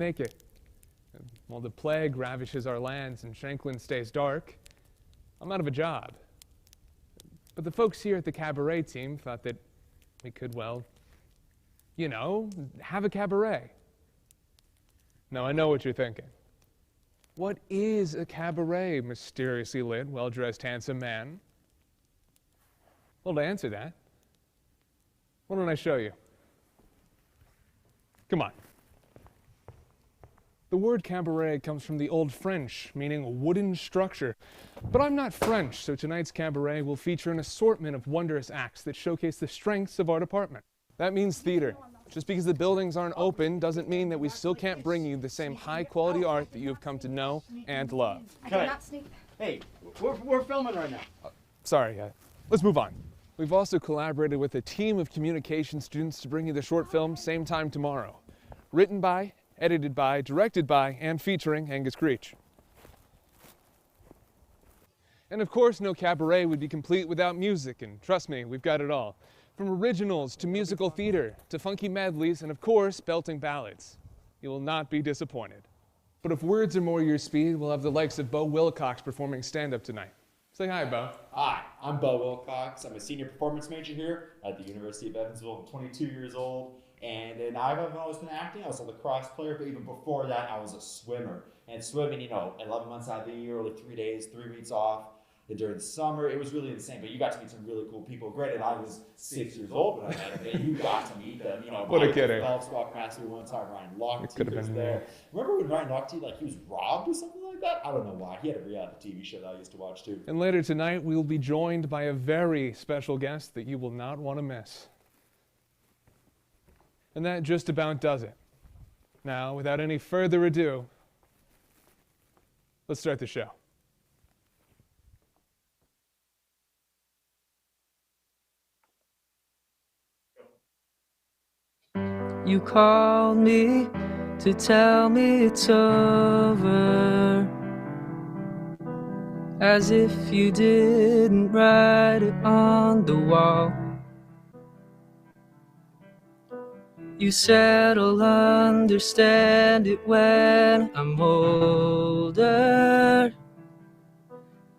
make it. While the plague ravishes our lands and Shanklin stays dark, I'm out of a job. But the folks here at the Cabaret team thought that we could, well, you know, have a cabaret. Now, I know what you're thinking. What is a cabaret, mysteriously lit, well-dressed, handsome man? Well, to answer that, why don't I show you? Come on. The word cabaret comes from the Old French, meaning wooden structure. But I'm not French, so tonight's cabaret will feature an assortment of wondrous acts that showcase the strengths of our department. That means theater. Just because the buildings aren't open doesn't mean that we still can't bring you the same high-quality art that you have come to know and love. Hey, we're filming right now. Sorry, let's move on. We've also collaborated with a team of communication students to bring you the short film same time tomorrow. Written by, edited by, directed by, and featuring Angus Creech. And of course, no cabaret would be complete without music, and trust me, we've got it all. From originals to musical theater, to funky medleys, and of course, belting ballads. You will not be disappointed. But if words are more your speed, we'll have the likes of Beau Wilcox performing stand-up tonight. Say hi, Beau. Hi, I'm Beau Wilcox. I'm a senior performance major here at the University of Evansville. I'm 22 years old. And I've always been acting. I was a lacrosse player, but even before that, I was a swimmer. And swimming, 11 months out of the year, only 3 days, 3 weeks off. And during the summer, it was really insane. But you got to meet some really cool people. Granted, I was 6 years old when I met them, but you got to meet them. What a kid! Phelps walked past me one time. Ryan Lochte was there. Remember when Ryan Lochte, he was robbed or something like that? I don't know why. He had a reality TV show that I used to watch too. And later tonight, we will be joined by a very special guest that you will not want to miss. And that just about does it. Now, without any further ado, let's start the show. You called me to tell me it's over, as if you didn't write it on the wall. You said I'll understand it when I'm older,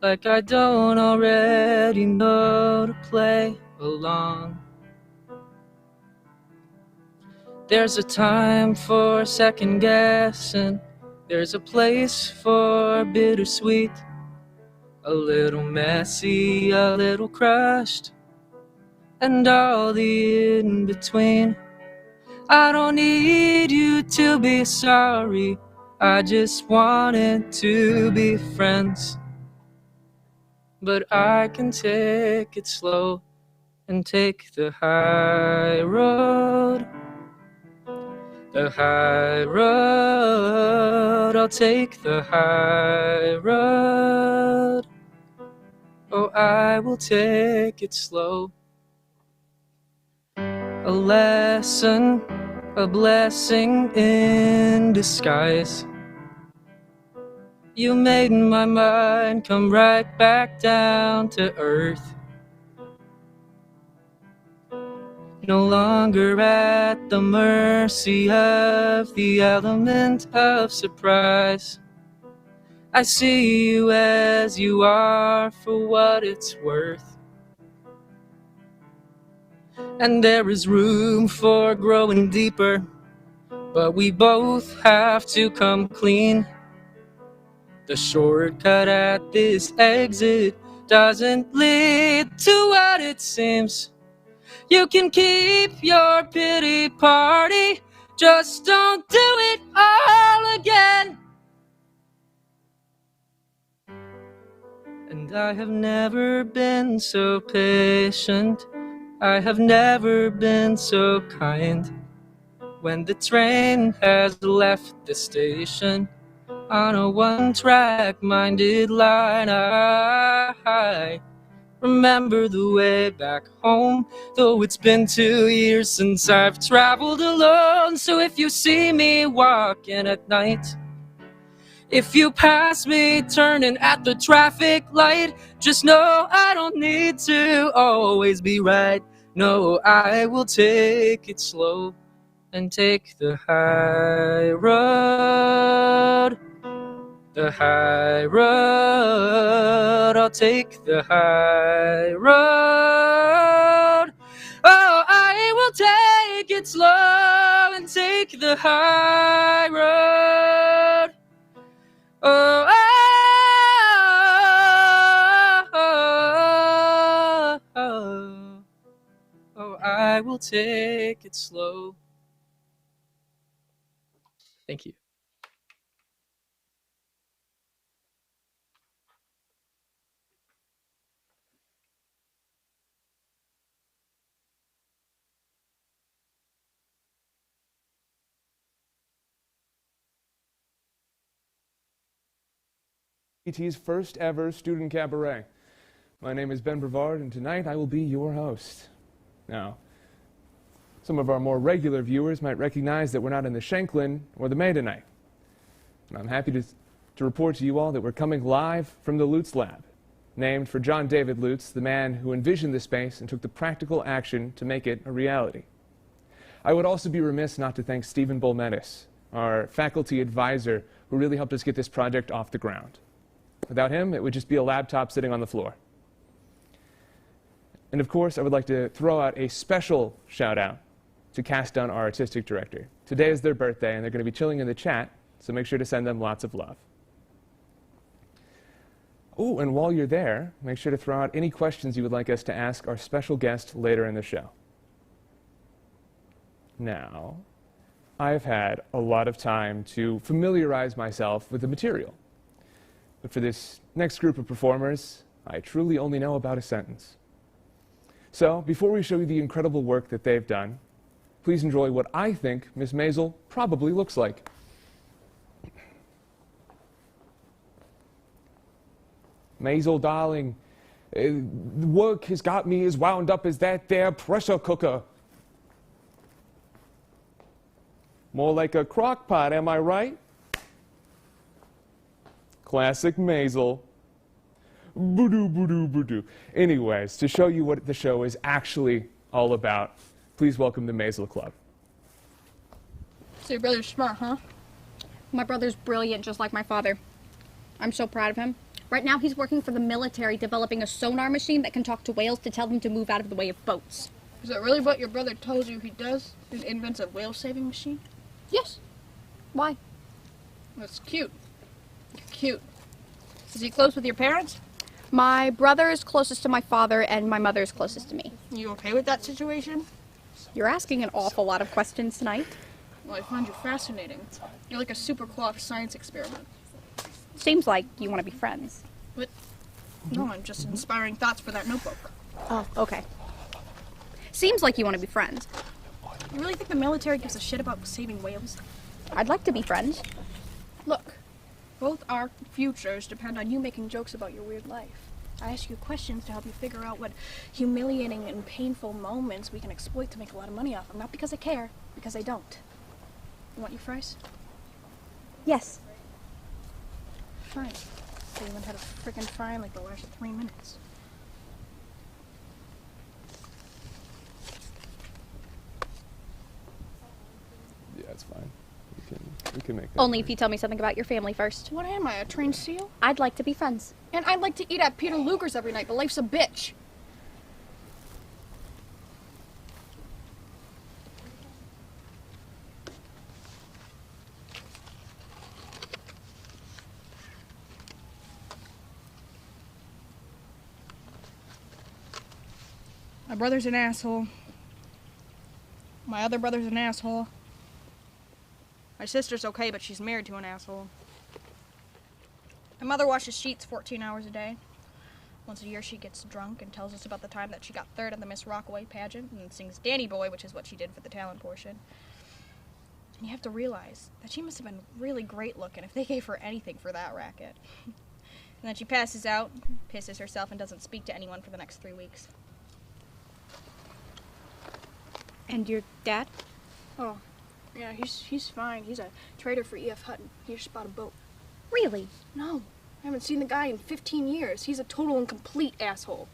like I don't already know to play along. There's a time for second guessing, there's a place for bittersweet, a little messy, a little crushed, and all the in-between. I don't need you to be sorry, I just wanted to be friends. But I can take it slow and take the high road. The high road, I'll take the high road. Oh, I will take it slow. A lesson, a blessing in disguise. You made my mind come right back down to earth. No longer at the mercy of the element of surprise. I see you as you are for what it's worth. And there is room for growing deeper, but we both have to come clean. The shortcut at this exit doesn't lead to what it seems. You can keep your pity party, just don't do it all again. And I have never been so patient, I have never been so kind. When the train has left the station on a one-track minded line, I remember the way back home, though it's been 2 years since I've traveled alone. So if you see me walking at night, if you pass me turning at the traffic light, just know I don't need to always be right. No, I will take it slow and take the high road. The high road, I'll take the high road. Oh, I will take it slow and take the high road. Oh, I will take it slow. Thank you. ET's first ever student cabaret. My name is Ben Brevard, and tonight I will be your host. Now, some of our more regular viewers might recognize that we're not in the Shanklin or the May tonight. And I'm happy to report to you all that we're coming live from the Lutz lab, named for John David Lutz, the man who envisioned the space and took the practical action to make it a reality. I would also be remiss not to thank Stephen Bolmetis, our faculty advisor, who really helped us get this project off the ground. Without him, it would just be a laptop sitting on the floor. And of course, I would like to throw out a special shout out to Cass Dunn, our artistic director. Today is their birthday, and they're going to be chilling in the chat, so make sure to send them lots of love. Oh, and while you're there, make sure to throw out any questions you would like us to ask our special guest later in the show. Now, I've had a lot of time to familiarize myself with the material. But for this next group of performers, I truly only know about a sentence. So, before we show you the incredible work that they've done, please enjoy what I think Miss Maisel probably looks like. Maisel, darling, the work has got me as wound up as that there pressure cooker. More like a crock pot, am I right? Classic Maisel. Boo-doo, boo-doo, boo-doo. Anyways, to show you what the show is actually all about, please welcome the Maisel Club. So your brother's smart, huh? My brother's brilliant, just like my father. I'm so proud of him. Right now, he's working for the military, developing a sonar machine that can talk to whales to tell them to move out of the way of boats. Is that really what your brother told you he does? He invents a whale-saving machine? Yes. Why? That's cute. You're cute. Is he close with your parents? My brother is closest to my father, and my mother is closest to me. You okay with that situation? You're asking an awful lot of questions tonight. Well, I find you fascinating. You're like a super clock science experiment. Seems like you want to be friends. But no, I'm just inspiring thoughts for that notebook. Oh, okay. Seems like you want to be friends. You really think the military gives a shit about saving whales? I'd like to be friends. Look, both our futures depend on you making jokes about your weird life. I ask you questions to help you figure out what humiliating and painful moments we can exploit to make a lot of money off of. Not because I care, because I don't. You want your fries? Yes. Fine. So you haven't had a frickin' fry in like the last 3 minutes. Yeah, it's fine. We can make that. Only if you tell me something about your family first. What am I, a trained SEAL? I'd like to be friends. And I'd like to eat at Peter Luger's every night, but life's a bitch. My brother's an asshole. My other brother's an asshole. My sister's okay, but she's married to an asshole. My mother washes sheets 14 hours a day. Once a year she gets drunk and tells us about the time that she got third at the Miss Rockaway pageant and sings Danny Boy, which is what she did for the talent portion. And you have to realize that she must have been really great looking if they gave her anything for that racket. And then she passes out, pisses herself, and doesn't speak to anyone for the next 3 weeks. And your dad? Oh, yeah, he's fine. He's a trader for E.F. Hutton. He just bought a boat. Really? No, I haven't seen the guy in 15 years. He's a total and complete asshole.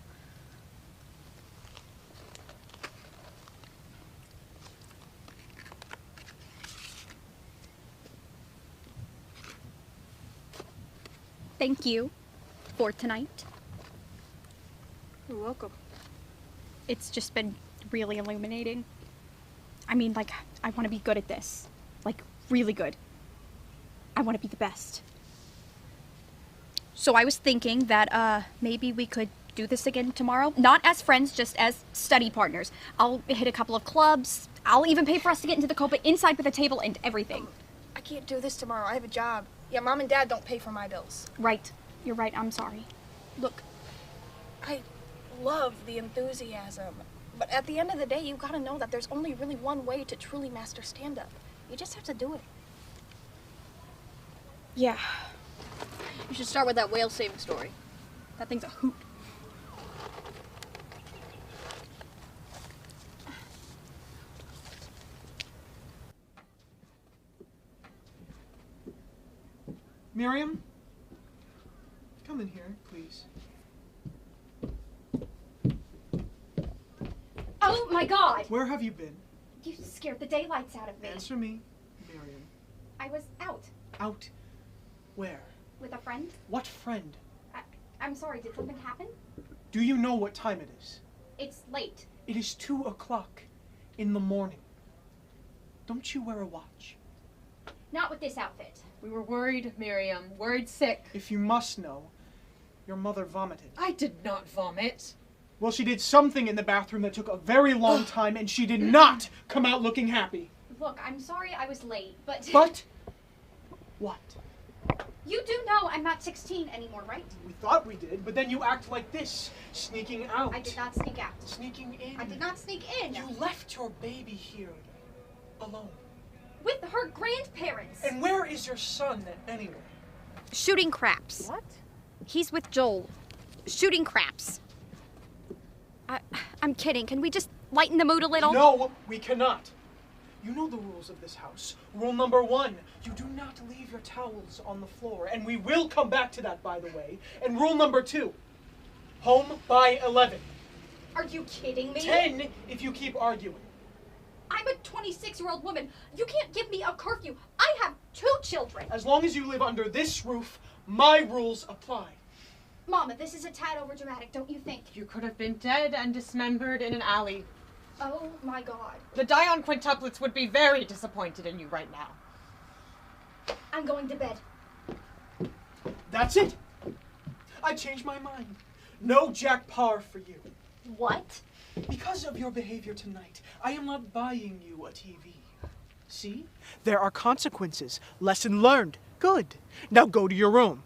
Thank you for tonight. You're welcome. It's just been really illuminating. I mean, like, I want to be good at this. Like, really good. I want to be the best. So I was thinking that, maybe we could do this again tomorrow. Not as friends, just as study partners. I'll hit a couple of clubs. I'll even pay for us to get into the Copa inside with a table and everything. I can't do this tomorrow. I have a job. Yeah, Mom and Dad don't pay for my bills. Right. You're right. I'm sorry. Look, I love the enthusiasm, but at the end of the day, you gotta know that there's only really one way to truly master stand-up. You just have to do it. Yeah. You should start with that whale saving story. That thing's a hoot. Miriam? Come in here, please. Oh my God! Where have you been? You scared the daylights out of me. Answer me, Miriam. I was out Out? Where? with a friend. What friend? I'm sorry, did something happen? Do you know what time it is? It's late. It is 2 o'clock in the morning. Don't you wear a watch? Not with this outfit. We were worried, Miriam. Worried sick. If you must know, your mother vomited. I did not vomit. Well, she did something in the bathroom that took a very long time, and she did not come out looking happy. Look, I'm sorry I was late, but... But? What? You do know I'm not 16 anymore, right? We thought we did, but then you act like this, sneaking out. I did not sneak out. Sneaking in. I did not sneak in. You left your baby here, alone. With her grandparents. And where is your son, anyway? Shooting craps. What? He's with Joel. Shooting craps. I'm kidding. Can we just lighten the mood a little? No, we cannot. You know the rules of this house. Rule number 1, you do not leave your towels on the floor. And we will come back to that, by the way. And rule number 2, home by 11. Are you kidding me? 10 if you keep arguing. I'm a 26-year-old woman. You can't give me a curfew. I have 2 children. As long as you live under this roof, my rules apply. Mama, this is a tad overdramatic, don't you think? You could have been dead and dismembered in an alley. Oh my God. The Dion quintuplets would be very disappointed in you right now. I'm going to bed. That's it. I changed my mind. No Jack Parr for you. What? Because of your behavior tonight, I am not buying you a TV. See? There are consequences. Lesson learned. Good. Now go to your room.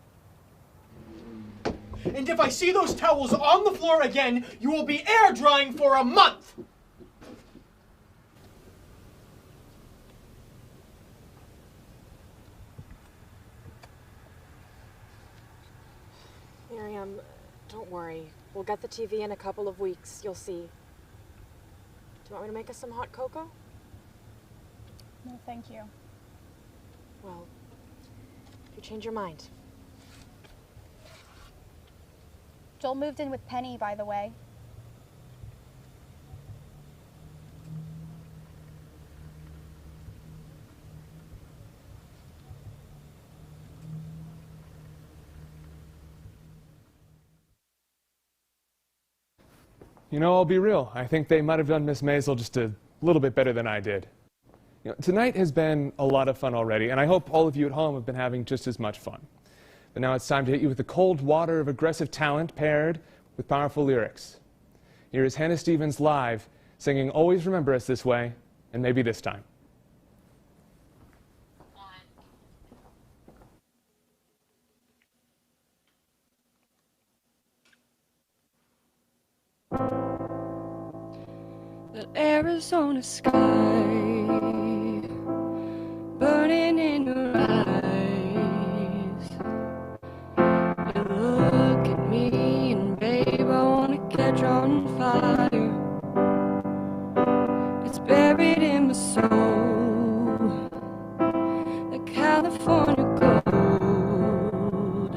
And if I see those towels on the floor again, you will be air drying for a month. Miriam, don't worry. We'll get the TV in a couple of weeks. You'll see. Do you want me to make us some hot cocoa? No, thank you. Well, if you change your mind. Joel moved in with Penny, by the way. You know, I'll be real. I think they might have done Miss Maisel just a little bit better than I did. You know, tonight has been a lot of fun already, and I hope all of you at home have been having just as much fun. But now it's time to hit you with the cold water of aggressive talent paired with powerful lyrics. Here is Hannah Stevens live, singing Always Remember Us This Way, and Maybe This Time. That Arizona sky burning in your eyes. You look at me and babe, I wanna catch on fire. It's buried in my soul, the California gold.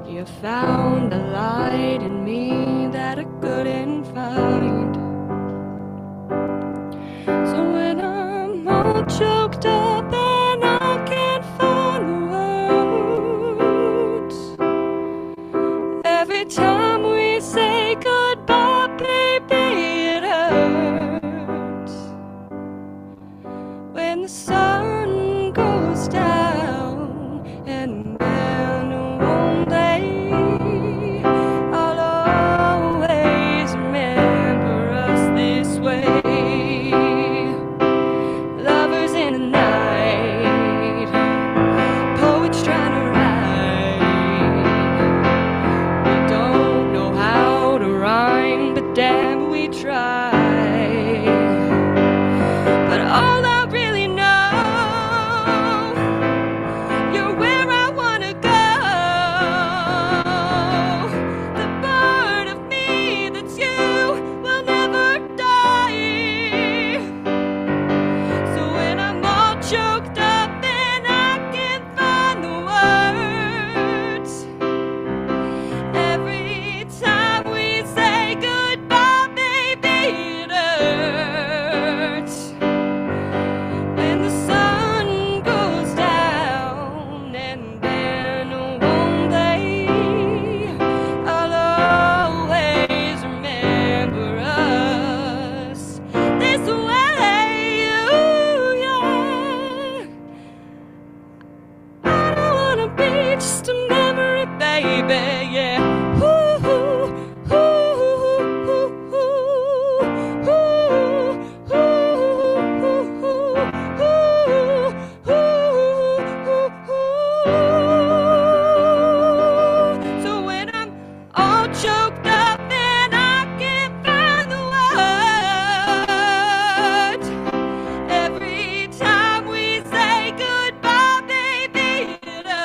You found a light in me that I couldn't find. So when I'm all choked up and I can't find the goes down, and then one day I'll always remember us this way. Lovers in the night, poets trying to write. We don't know how to rhyme, but damn, we try. But all I really know, you're where I wanna go. The part of me that's you will never die. So when I'm all choked up and I can't find the words, every time we say goodbye, baby, it hurts. When the sun goes down, and then one day I'll always remember us this way. Ooh, yeah. I don't wanna be just a memory, baby, yeah. Ooh, ooh, ooh, ooh, ooh, so when I'm all choked up and I can't find the words, every time we say goodbye, baby, it hurts.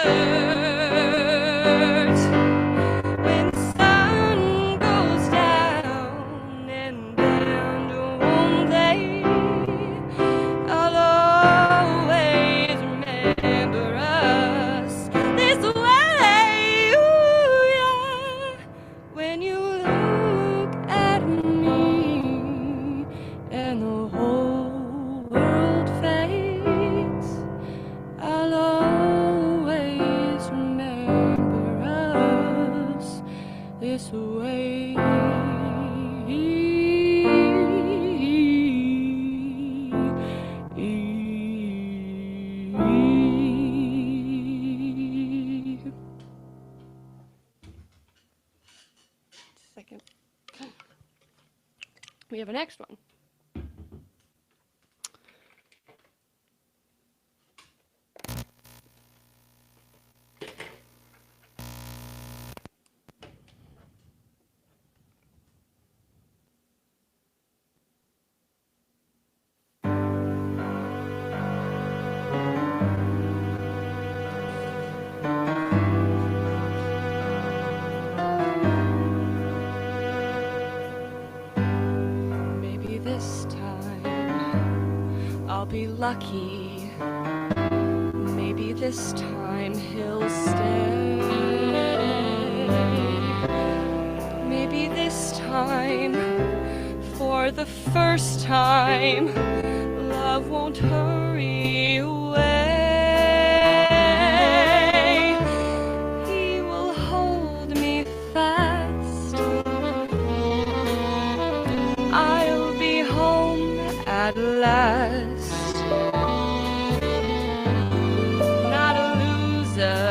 When the sun goes down, and then one day I'll always remember us this way. Ooh, yeah. When you look at me and the whole world fades, I'll always remember us this way. Second. We have a next one. Maybe this time I'll be lucky. Maybe this time he'll stay. Maybe this time, for the first time, love won't hurry away. He will hold me fast. I'll be home at last. Not a loser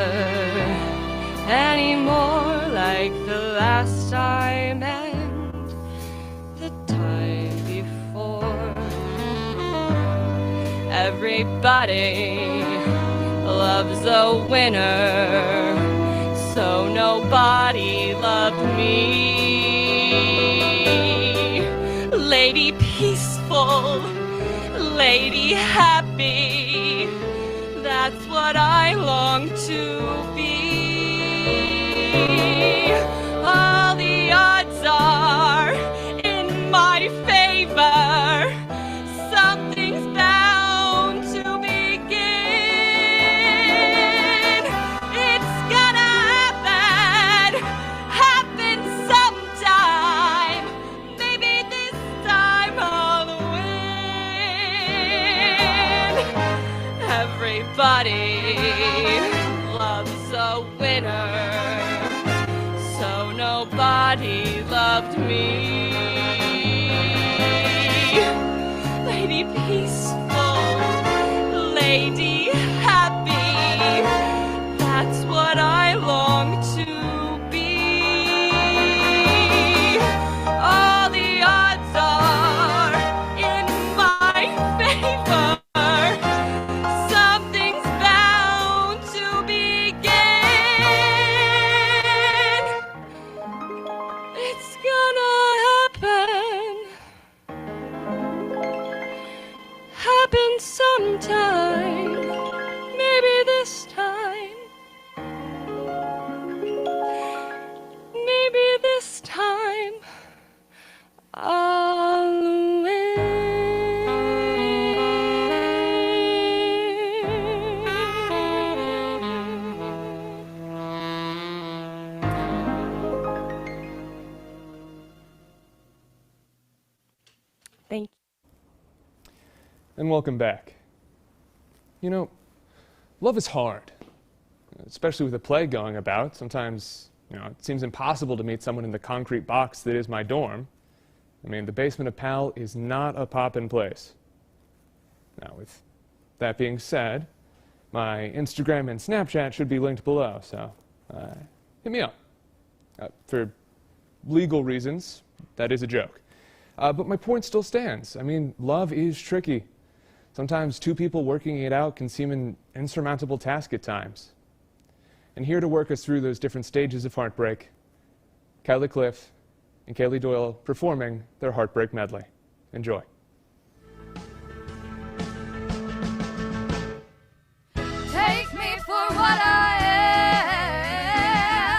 anymore like the last time and the time before. Everybody loves a winner, so nobody loved me. Lady peaceful, lady happy, that's what I long to be. All the odds are in my favor. Something's bound to begin. It's gonna happen sometime. Maybe this time I'll win. Everybody loves a winner, so nobody loved me. Lady peaceful, lady happy, And welcome back. You know, love is hard, especially with a plague going about. Sometimes, it seems impossible to meet someone in the concrete box that is my dorm. I mean, the basement of Pal is not a pop-in place. Now, with that being said, my Instagram and Snapchat should be linked below, so hit me up. For legal reasons, that is a joke. But my point still stands. I mean, love is tricky. Sometimes two people working it out can seem an insurmountable task at times. And here to work us through those different stages of heartbreak, Kayleigh, Clift, and Kayleigh Doyle performing their Heartbreak medley. Enjoy. Take me for what I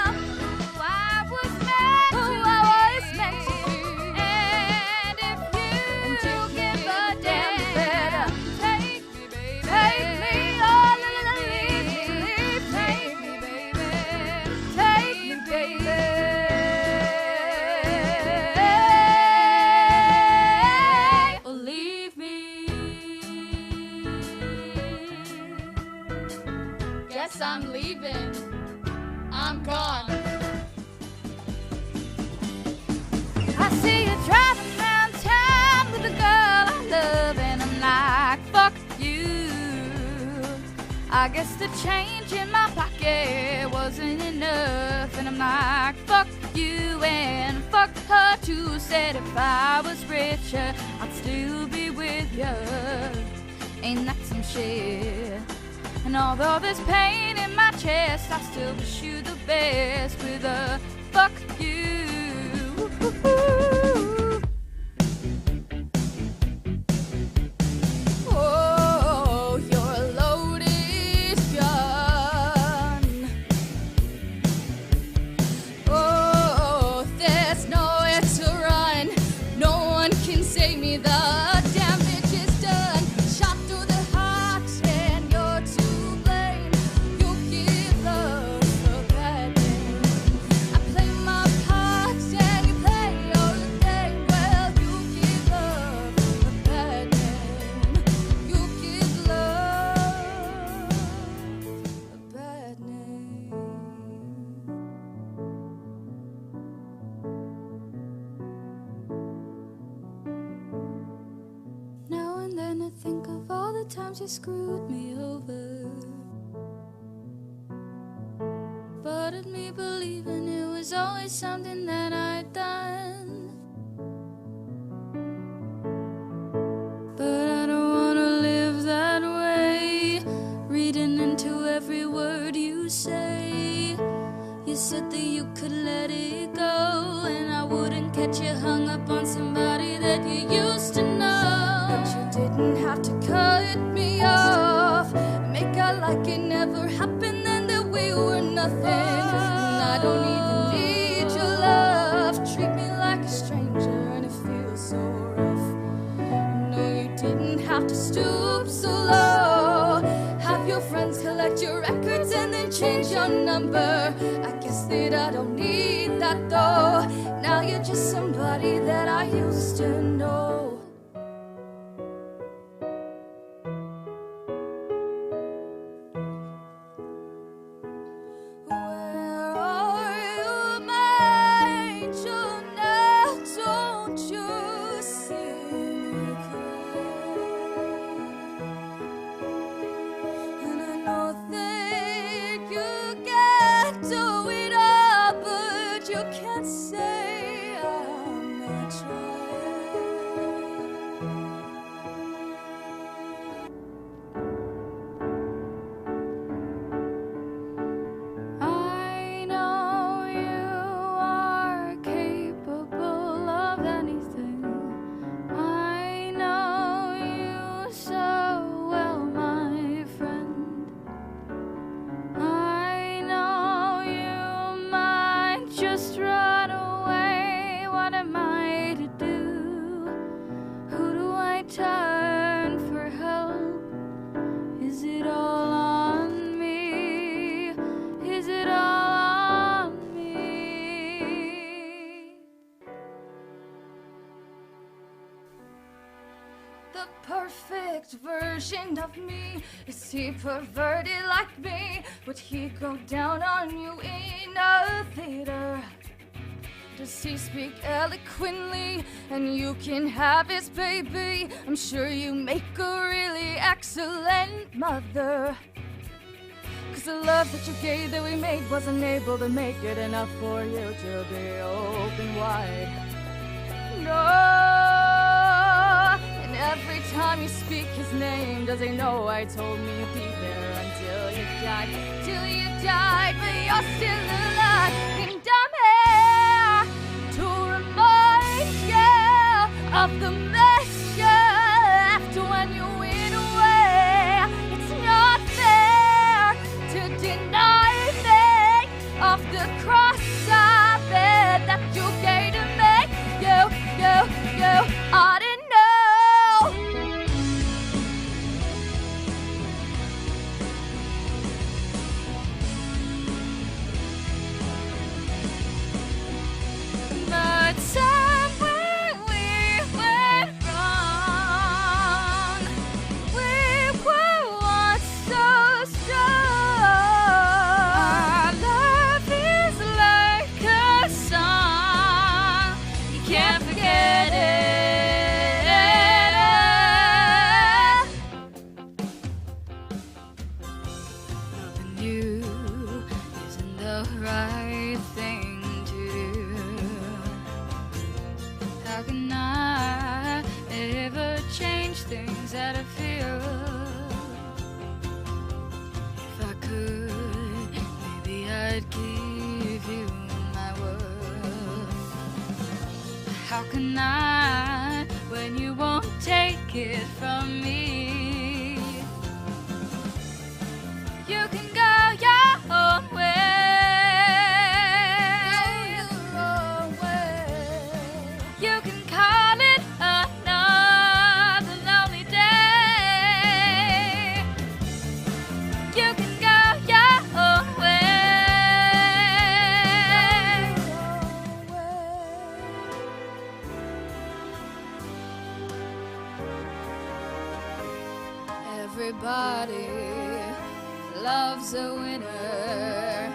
am, who I was meant to be. And if you give a damn better, take me, baby. Take me, oh, leave me. Take me, baby. Take me, baby. Or leave me. Guess I'm leaving. I'm gone. I see you driving around town with a girl I love, and I'm like, fuck you. I guess the change in my pocket wasn't enough, and I'm like, fuck you and fuck her too. Said if I was richer, I'd still be with you. Ain't that some shit? And although there's pain in my chest, I still wish you the best with a fuck you. Oh, you're a loaded gun. Oh, there's nowhere to run. No one can save me. The damage is done. Shot through the heart, and you're to blame. You give love a bad name. I play my part, and you play your game. Well, you give love a bad name. You give love a bad name. Now and then I think of all the times you screwed me over. But of me believing it was always something that I'd done. But I don't wanna live that way, reading into every word you say. You said that you could let it go, and I wouldn't catch you hung up on somebody that you used to know. But you didn't have to cut me off, make out like it never happened and that we were nothing. And I don't even need your love. Treat me like a stranger and it feels so rough. No, you didn't have to stoop so low. Have your friends collect your records and then change your number. I guess that I don't need that though. Now you're just somebody that I used to know. Where are you, my angel? Now don't you see me cry? And I know that you can't do it all, but you can't say I'm not trying. I know you are capable of anything. I know you so well, my friend. version of me? Is he perverted like me? Would he go down on you in a theater? Does he speak eloquently and you can have his baby? I'm sure you make a really excellent mother. 'Cause the love that you gave that we made wasn't able to make it enough for you to be open wide. No. And every time you speak his name, does he know I told me you'd be there until you died? Till you died, but you're still alive. And I'm here to remind you of the mess you left when you went away. It's not fair to deny me of the cross I bear that you gave to me. You, I didn't know. The time when we went wrong, we were once so strong. Our love is like a song, you can't forget it. Loving you isn't the right thing to do. How can I ever change things that I feel? If I could, maybe I'd give you my word. How can I when you won't take it from me? You can go your own way. You can call it another lonely day. You can go your own way. Everybody loves a winner,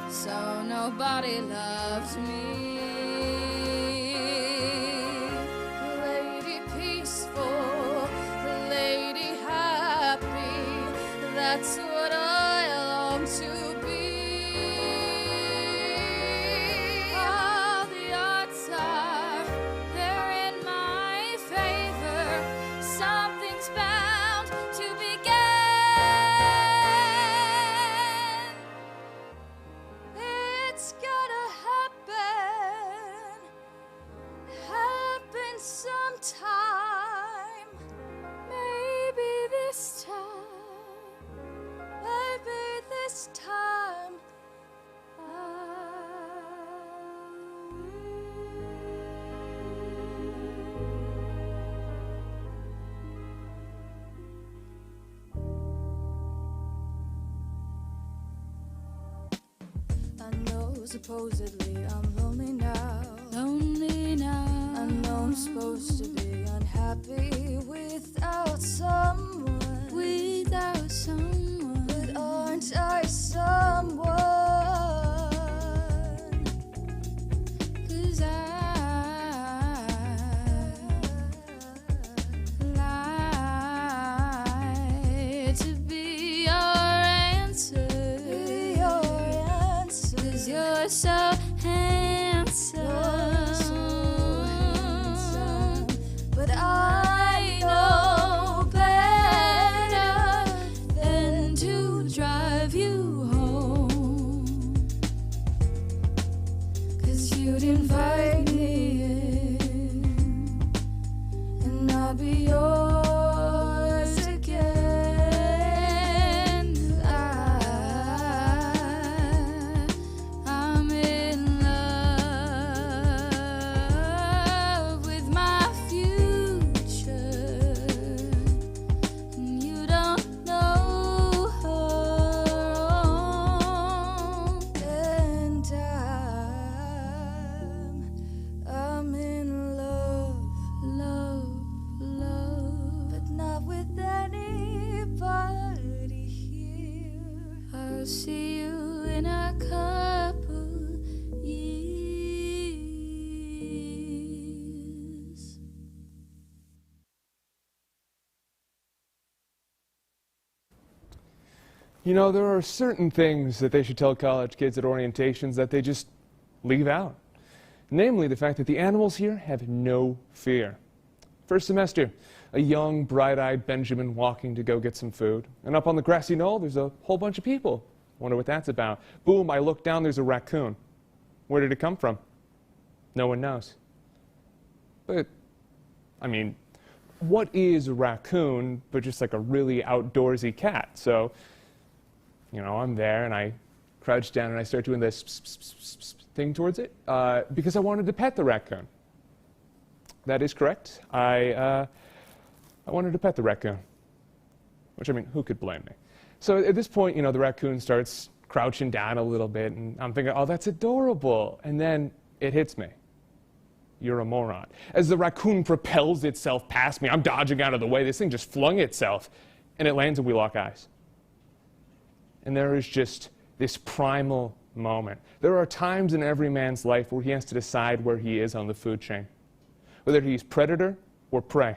so nobody loves me. Lady peaceful, lady happy, that's what I long to be. All the odds are they're in my favor. Something's bound to begin. It's gonna happen, happen sometime. Maybe this time, maybe this time I know supposedly I'm lonely now. Lonely now. I know I'm supposed to be unhappy without someone. Without someone. But aren't I someone? 'Cause I like to be your answer. Be your answer. 'Cause you're so handsome. You're so handsome. But I know better than to drive you home. 'Cause you'd invite me in, and I'll be yours again. I'm in love with my future, and you don't know her own. And I'm I'll see you in a couple years. You know, there are certain things that they should tell college kids at orientations that they just leave out. Namely, the fact that the animals here have no fear. First semester, a young, bright-eyed Benjamin walking to go get some food. And up on the grassy knoll, there's a whole bunch of people. Wonder what that's about. Boom, I look down, there's a raccoon. Where did it come from? No one knows. But, I mean, what is a raccoon but just like a really outdoorsy cat? So, you know, I'm there and I crouch down and I start doing this thing towards it because I wanted to pet the raccoon. That is correct. I wanted to pet the raccoon, which, I mean, who could blame me? So at this point, you know, the raccoon starts crouching down a little bit, and I'm thinking, oh, that's adorable. And then it hits me. You're a moron. As the raccoon propels itself past me, I'm dodging out of the way. This thing just flung itself, and it lands and we lock eyes. And there is just this primal moment. There are times in every man's life where he has to decide where he is on the food chain, whether he's predator or prey.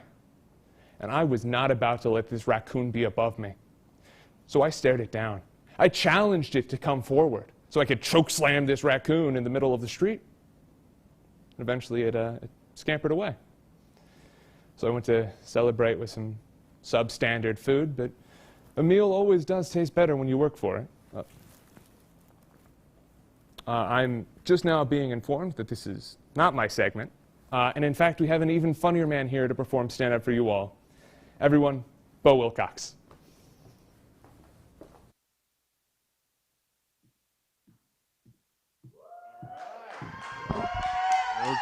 And I was not about to let this raccoon be above me. So I stared it down. I challenged it to come forward so I could choke slam this raccoon in the middle of the street. And eventually it scampered away. So I went to celebrate with some substandard food, but a meal always does taste better when you work for it. I'm just now being informed that this is not my segment. And in fact, we have an even funnier man here to perform stand-up for you all. Everyone, Beau Wilcox.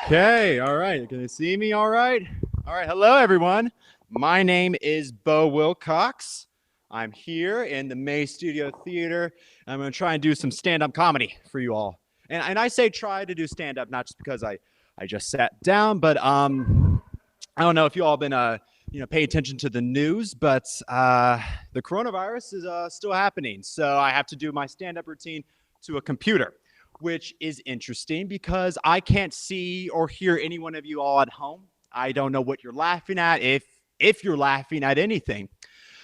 Okay, all right. Can you see me all right? All right, hello, everyone. My name is Beau Wilcox. I'm here in the May Studio Theater. I'm going to try and do some stand-up comedy for you all. And I say try to do stand-up, not just because I just sat down, but I don't know if you all been pay attention to the news, but the coronavirus is still happening. So I have to do my stand-up routine to a computer, which is interesting because I can't see or hear any one of you all at home. I don't know what you're laughing at, if you're laughing at anything.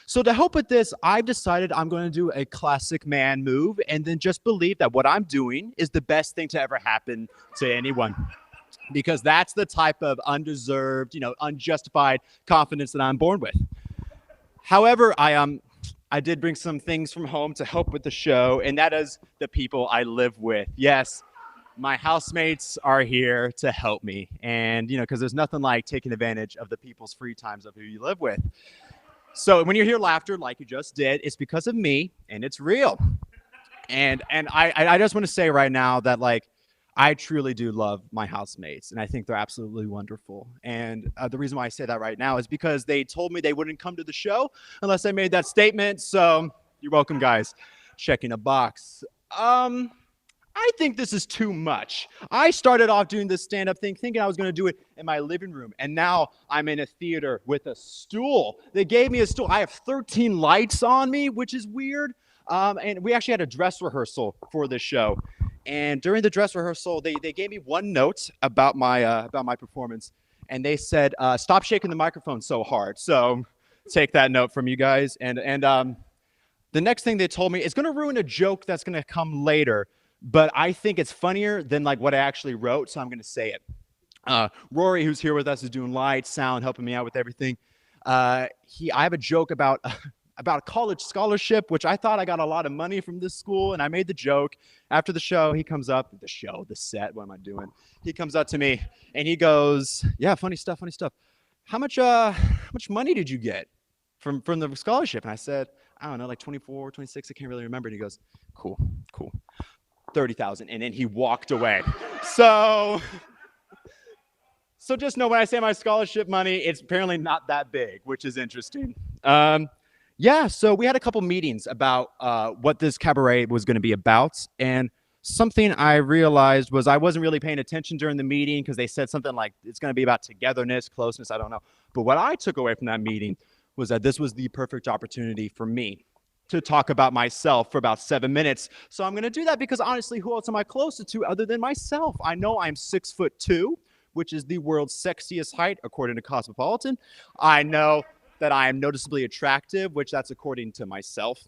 So to help with this, I've decided I'm going to do a classic man move and then just believe that what I'm doing is the best thing to ever happen to anyone. Because that's the type of undeserved, unjustified confidence that I'm born with. However, I did bring some things from home to help with the show, and that is the people I live with. Yes, my housemates are here to help me. And, because there's nothing like taking advantage of the people's free times of who you live with. So when you hear laughter like you just did, it's because of me, and it's real. And I just want to say right now that, I truly do love my housemates, and I think they're absolutely wonderful. And the reason why I say that right now is because they told me they wouldn't come to the show unless I made that statement. So you're welcome, guys. Checking a box. I think this is too much. I started off doing this stand-up thing thinking I was going to do it in my living room, and now I'm in a theater with a stool. They gave me a stool. I have 13 lights on me, which is weird. And we actually had a dress rehearsal for this show. And during the dress rehearsal, they gave me one note about my performance, and they said, "Stop shaking the microphone so hard." So take that note from you guys. And the next thing they told me is going to ruin a joke that's going to come later, but I think it's funnier than what I actually wrote, so I'm going to say it. Rory, who's here with us, is doing lights, sound, helping me out with everything. I have a joke about a college scholarship, which I thought I got a lot of money from this school, and I made the joke. After the show, he comes up, the set, what am I doing? He comes up to me, and he goes, "Yeah, funny stuff. How much money did you get from the scholarship?" And I said, "I don't know, 24, 26, I can't really remember." And he goes, cool, 30,000, and then he walked away. So just know when I say my scholarship money, it's apparently not that big, which is interesting. Yeah, so we had a couple meetings about what this cabaret was going to be about, and something I realized was I wasn't really paying attention during the meeting because they said something like it's going to be about togetherness, closeness, I don't know. But what I took away from that meeting was that this was the perfect opportunity for me to talk about myself for about 7 minutes. So I'm going to do that because honestly, who else am I closest to other than myself? I know I'm 6'2", which is the world's sexiest height according to Cosmopolitan. I know that I am noticeably attractive, which that's according to myself.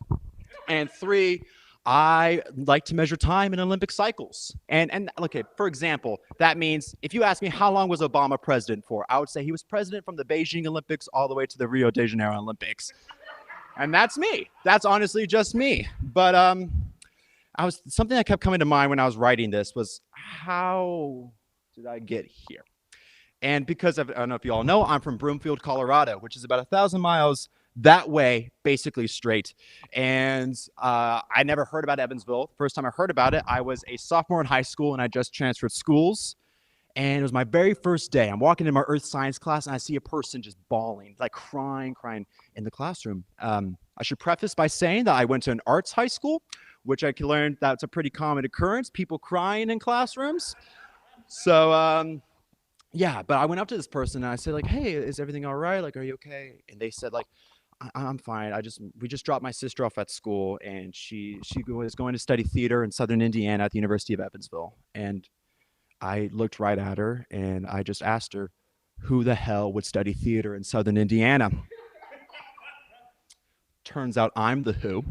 And 3, I like to measure time in Olympic cycles. And okay, for example, that means if you ask me how long was Obama president for, I would say he was president from the Beijing Olympics all the way to the Rio de Janeiro Olympics. And that's me. That's honestly just me. But something that kept coming to mind when I was writing this was, how did I get here? And because I don't know if you all know, I'm from Broomfield, Colorado, which is about 1,000 miles that way, basically straight. And I never heard about Evansville. First time I heard about it, I was a sophomore in high school and I just transferred schools. And it was my very first day. I'm walking in my earth science class and I see a person just bawling, like crying in the classroom. I should preface by saying that I went to an arts high school, which I learned that's a pretty common occurrence, people crying in classrooms. So, yeah, but I went up to this person and I said, like, hey, is everything all right? Like, are you okay? And they said, like, I'm fine. We just dropped my sister off at school and she was going to study theater in Southern Indiana at the University of Evansville. And I looked right at her and I just asked her, who the hell would study theater in Southern Indiana? Turns out I'm the who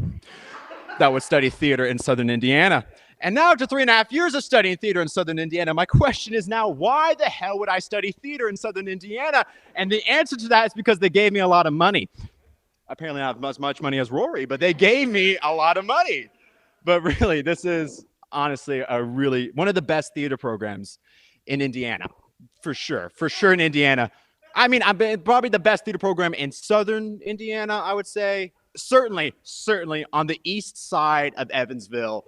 that would study theater in Southern Indiana. And now after 3.5 years of studying theater in Southern Indiana, my question is now, why the hell would I study theater in Southern Indiana? And the answer to that is because they gave me a lot of money. Apparently not as much money as Rory, but they gave me a lot of money. But really, this is honestly one of the best theater programs in Indiana, for sure in Indiana. I mean, probably the best theater program in Southern Indiana, I would say. Certainly on the east side of Evansville,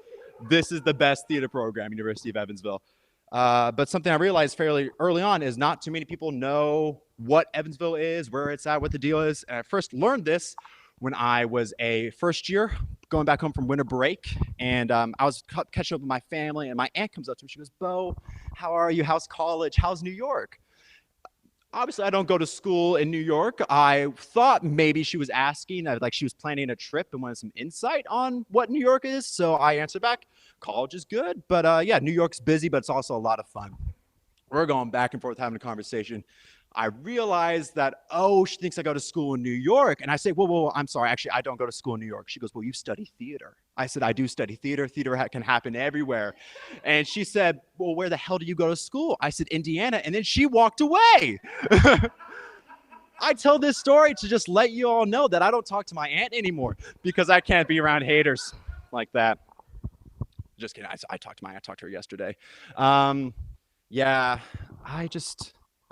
this is the best theater program, University of Evansville. But something I realized fairly early on is not too many people know what Evansville is, where it's at, what the deal is. And I first learned this when I was a first year going back home from winter break. And I was catching up with my family and my aunt comes up to me. She goes, Beau, how are you? How's college? How's New York? Obviously, I don't go to school in New York. I thought maybe she was asking, like she was planning a trip and wanted some insight on what New York is. So I answered back, college is good. But yeah, New York's busy, but it's also a lot of fun. We're going back and forth having a conversation. I realized that, oh, she thinks I go to school in New York. And I say, whoa, I'm sorry. Actually, I don't go to school in New York. She goes, well, you study theater. I said, I do study theater. Theater can happen everywhere. And she said, well, where the hell do you go to school? I said, Indiana. And then she walked away. I tell this story to just let you all know that I don't talk to my aunt anymore because I can't be around haters like that. Just kidding. I talked to my aunt. I talked to her yesterday. Yeah,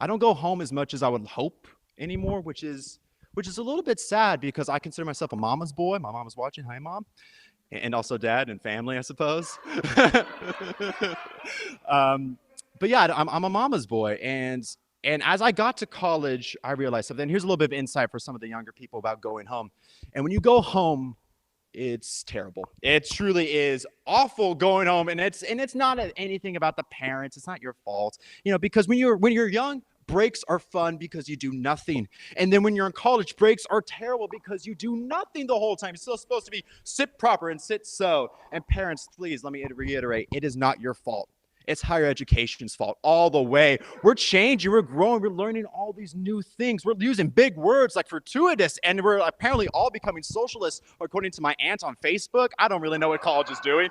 I don't go home as much as I would hope anymore, which is a little bit sad because I consider myself a mama's boy. My mom is watching. Hi, Mom. And also dad and family, I suppose. But yeah, I'm a mama's boy. And as I got to college, I realized something. Here's a little bit of insight for some of the younger people about going home. And when you go home, it's terrible. It truly is awful going home. And it's not anything about the parents. It's not your fault. You know, because when you're young, breaks are fun because you do nothing. And then when you're in college, breaks are terrible because you do nothing the whole time. You're still supposed to be sit proper and sit so. And parents, please, let me reiterate, it is not your fault. It's higher education's fault all the way. We're changing, we're growing, we're learning all these new things. We're using big words like fortuitous, and we're apparently all becoming socialists, according to my aunt on Facebook. I don't really know what college is doing.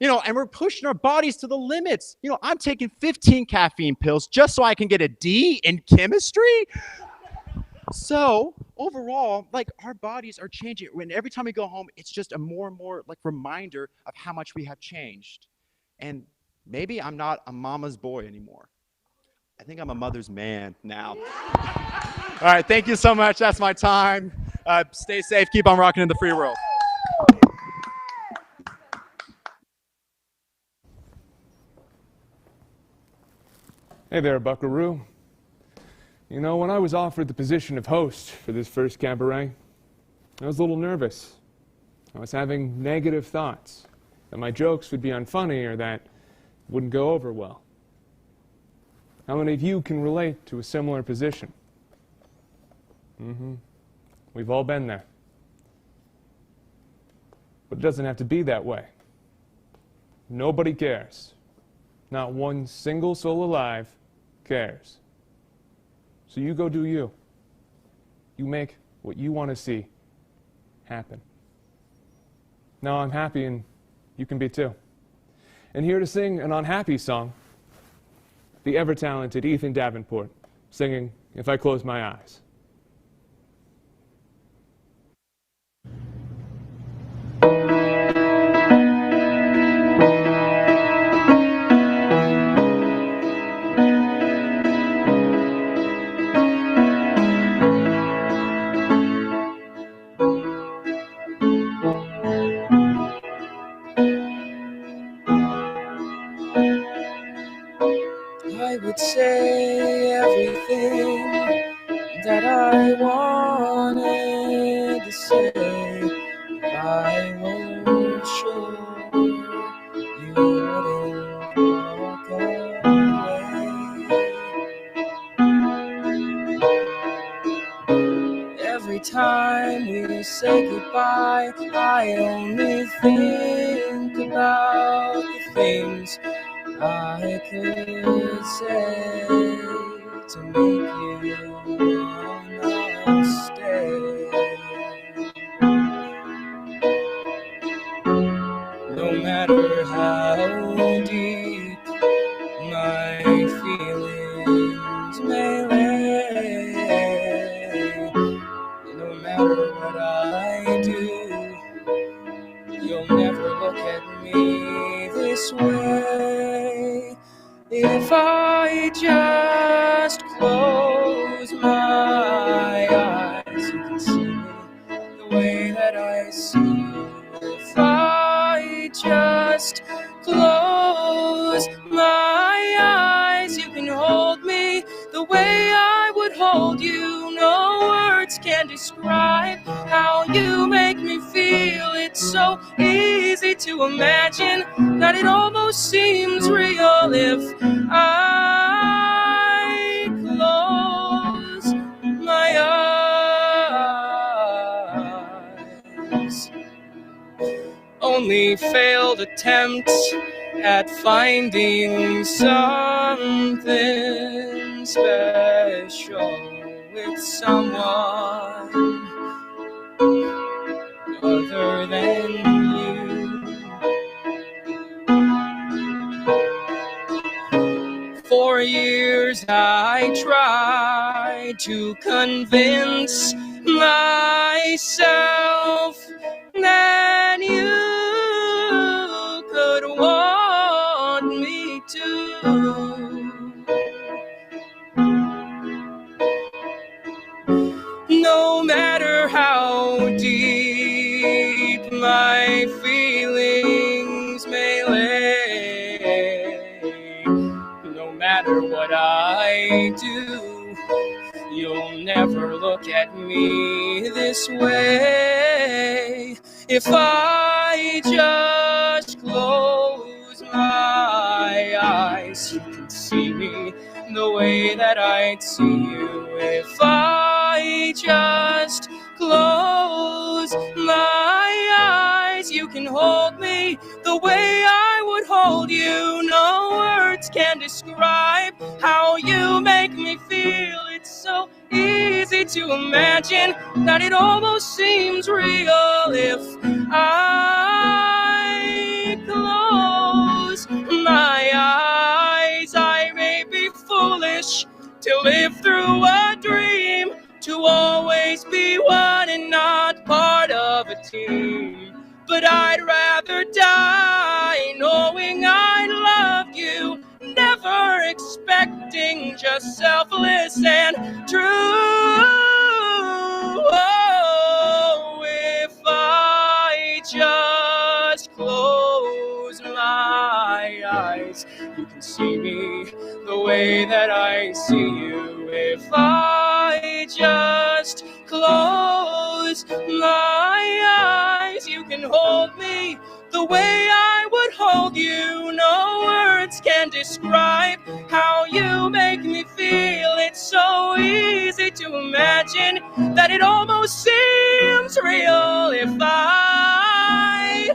You know, and we're pushing our bodies to the limits. You know, I'm taking 15 caffeine pills just so I can get a D in chemistry. So overall, like, our bodies are changing. When every time we go home, it's just a more and more like reminder of how much we have changed. And maybe I'm not a mama's boy anymore. I think I'm a mother's man now. All right, thank you so much. That's my time. Stay safe. Keep on rocking in the free world. Hey there, buckaroo. You know, when I was offered the position of host for this first cabaret, I was a little nervous. I was having negative thoughts that my jokes would be unfunny or that wouldn't go over well. How many of you can relate to a similar position? We've all been there. But it doesn't have to be that way. Nobody cares. Not one single soul alive cares. So you go do you. You make what you want to see happen. Now I'm happy and you can be too. And here to sing an unhappy song, the ever-talented Ethan Davenport, singing If I Close My Eyes. I would say everything that I wanted to say if I were sure you wouldn't walk away. Every time we say goodbye, I only think about the things I could say to make you wanna stay. No matter how deep my feelings may lay, no matter what I do, you'll never look at me this way. If I just close my eyes, you can see me the way that I see you. If I just close my eyes, you can hold me the way I would hold you. No words can describe how you make me feel. It's so easy to imagine that it almost seems real if I close my eyes. Only failed attempts at finding something special with someone other than you. 4 years I tried to convince myself that you could want me to. No matter how deep my feelings may lay, no matter what I do, you'll never look at me this way. If I just close my eyes, you can see me the way that I'd see you. If I just close my eyes, you can hold me the way I would hold you. No words can describe how you make me feel. It's so easy to imagine that it almost seems real if I close my eyes. I may be foolish to live through a dream, to always be one and not part of a team. But I'd rather die knowing I loved you, never expecting, just selfless and true. Oh, if I just close my eyes, you can see me the way that I see you. If I just close my eyes, you can hold me the way I would hold you. No words can describe how you make me feel. It's so easy to imagine that it almost seems real if I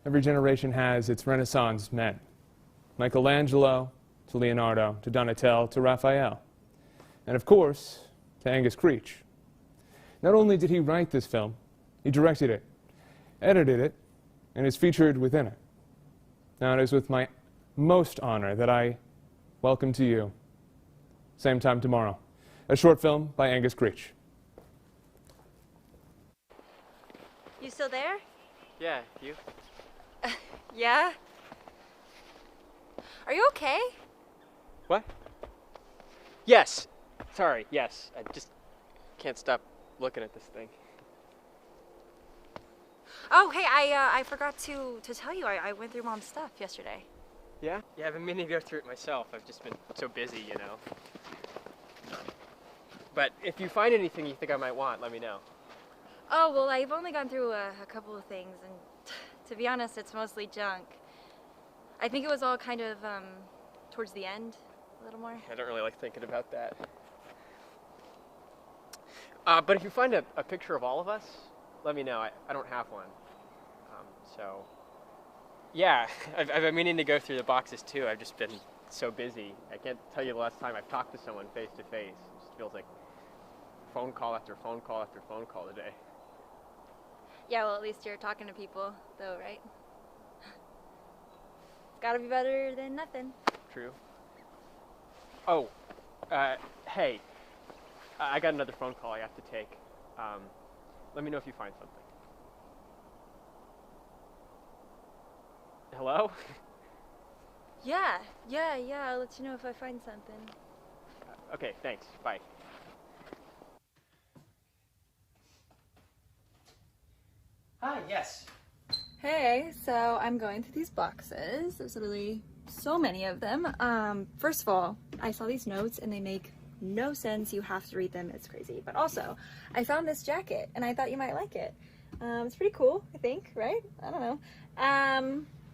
every generation has its Renaissance men. Michelangelo to Leonardo to Donatello to Raphael. And of course, to Angus Creech. Not only did he write this film, he directed it, edited it, and is featured within it. Now it is with my most honor that I welcome to you, same time tomorrow, a short film by Angus Creech. You still there? Yeah, you? Yeah? Are you okay? What? Yes! Sorry, yes. I just can't stop looking at this thing. Oh, hey, I forgot to tell you, I went through Mom's stuff yesterday. Yeah? Yeah, I've been meaning to go through it myself. I've just been so busy, you know. But if you find anything you think I might want, let me know. Oh, well, I've only gone through a couple of things, and to be honest, it's mostly junk. I think it was all kind of, towards the end, a little more. I don't really like thinking about that. But if you find a picture of all of us, let me know. I don't have one. So, yeah, I've been meaning to go through the boxes too. I've just been so busy. I can't tell you the last time I've talked to someone face to face. It just feels like phone call after phone call after phone call today. Yeah, well, at least you're talking to people, though, right? It's gotta be better than nothing. True. Oh, hey, I got another phone call I have to take. Let me know if you find something. Hello? Yeah, I'll let you know if I find something. Okay, thanks. Bye. Hi, yes. Hey, so I'm going through these boxes. There's literally so many of them. First of all, I saw these notes and they make no sense. You have to read them. It's crazy. But also, I found this jacket and I thought you might like it. It's pretty cool, I think, right? I don't know.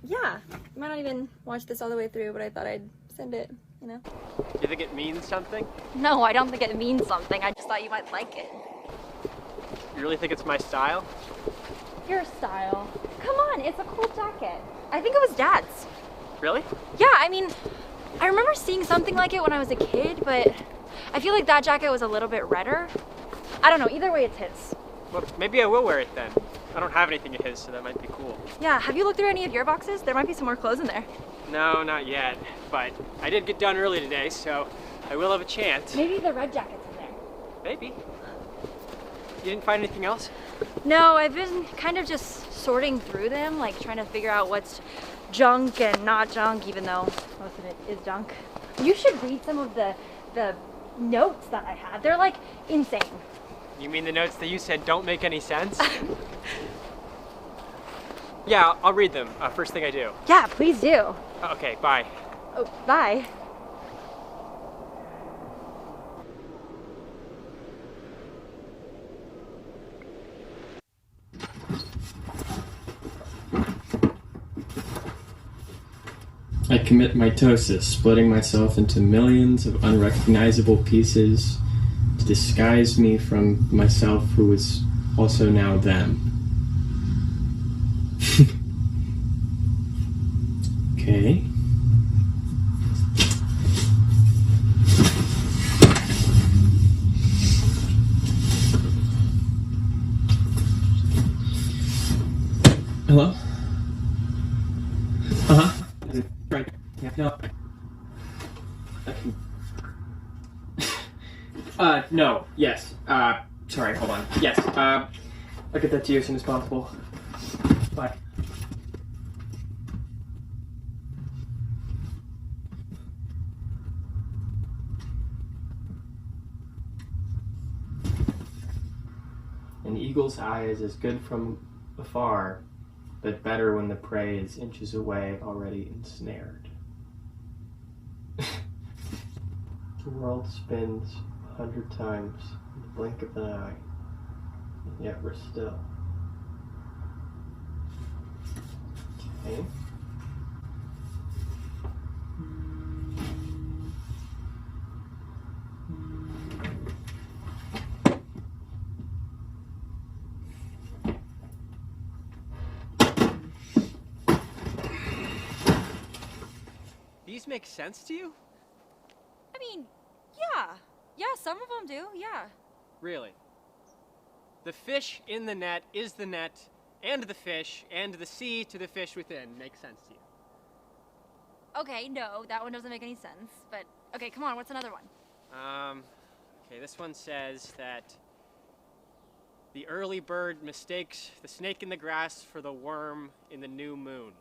Yeah, I might not even watch this all the way through, but I thought I'd send it, you know? Do you think it means something? No, I don't think it means something. I just thought you might like it. You really think it's my style? Your style. Come on, it's a cool jacket. I think it was Dad's. Really? Yeah, I mean, I remember seeing something like it when I was a kid, but I feel like that jacket was a little bit redder. I don't know, either way it's his. Well, maybe I will wear it then. I don't have anything of his, so that might be cool. Yeah, have you looked through any of your boxes? There might be some more clothes in there. No, not yet. But I did get done early today, so I will have a chance. Maybe the red jacket's in there. Maybe. You didn't find anything else? No, I've been kind of just sorting through them, like trying to figure out what's junk and not junk, even though most of it is junk. You should read some of the notes that I had. They're like insane. You mean the notes that you said don't make any sense? Yeah, I'll read them first thing I do. Yeah, please do. Okay, bye. Oh, bye. I commit mitosis, splitting myself into millions of unrecognizable pieces to disguise me from myself who is also now them. Okay. Hello? Uh-huh. Right. Yeah, no. No. Yes. Sorry, hold on. Yes. I'll get that to you as soon as possible. Bye. An eagle's eye is as good from afar, but better when the prey is inches away, already ensnared. The world spins 100 times in the blink of an eye, and yet we're still. Okay. these make sense to you? I mean, yeah. Yeah, some of them do, yeah. Really? The fish in the net is the net, and the fish, and the sea to the fish within makes sense to you. Okay, no, that one doesn't make any sense. But, okay, come on, what's another one? Okay, this one says that the early bird mistakes the snake in the grass for the worm in the new moon.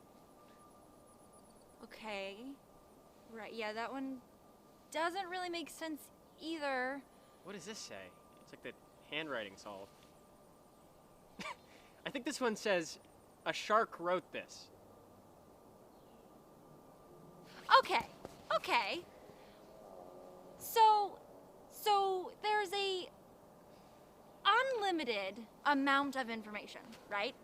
Okay. Right, yeah, that one doesn't really make sense either. What does this say? It's like the handwriting's all... I think this one says, a shark wrote this. Okay, okay. So there's a unlimited amount of information, right?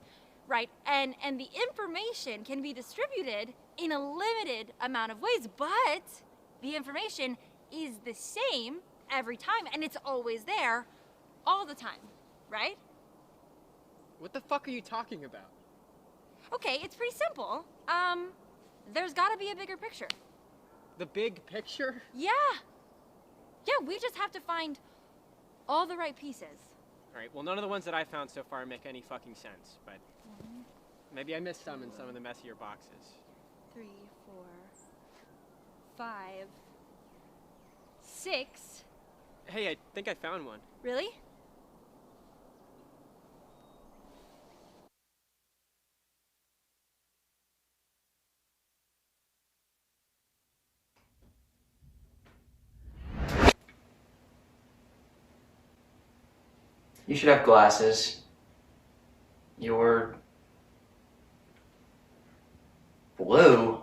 Right, and the information can be distributed in a limited amount of ways, but the information is the same every time, and it's always there all the time, right? What the fuck are you talking about? Okay, it's pretty simple. There's gotta be a bigger picture. The big picture? Yeah. Yeah, we just have to find all the right pieces. All right, well, none of the ones that I found so far make any fucking sense, but maybe I missed some in some of the messier boxes. 3, 4, 5, 6. Hey, I think I found one. Really? You should have glasses. You're blue.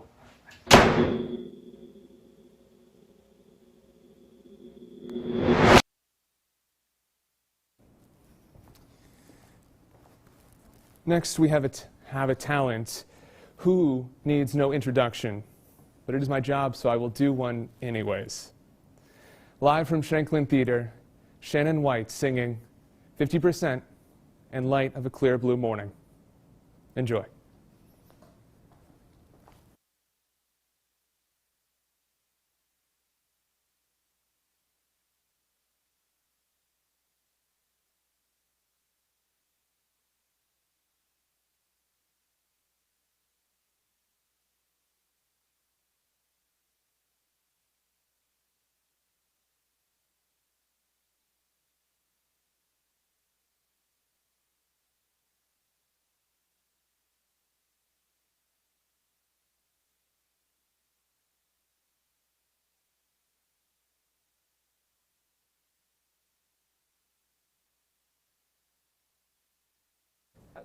Next, we have a talent who needs no introduction, but it is my job, so I will do one anyways. Live from Shanklin Theater, Shannon White singing 50% and Light of a Clear Blue Morning. Enjoy.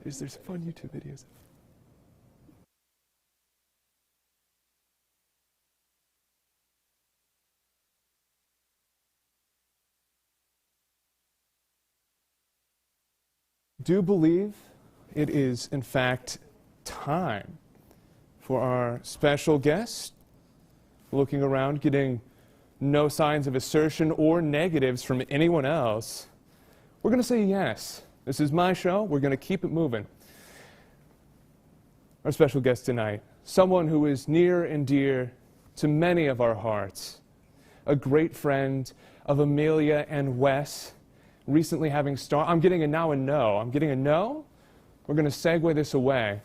There's some fun YouTube videos. Do believe it is, in fact, time for our special guest. Looking around, getting no signs of assertion or negatives from anyone else. We're going to say yes. This is my show. We're going to keep it moving. Our special guest tonight, someone who is near and dear to many of our hearts, a great friend of Amelia and Wes, recently having started. I'm getting a now and no. I'm getting a no. We're going to segue this away.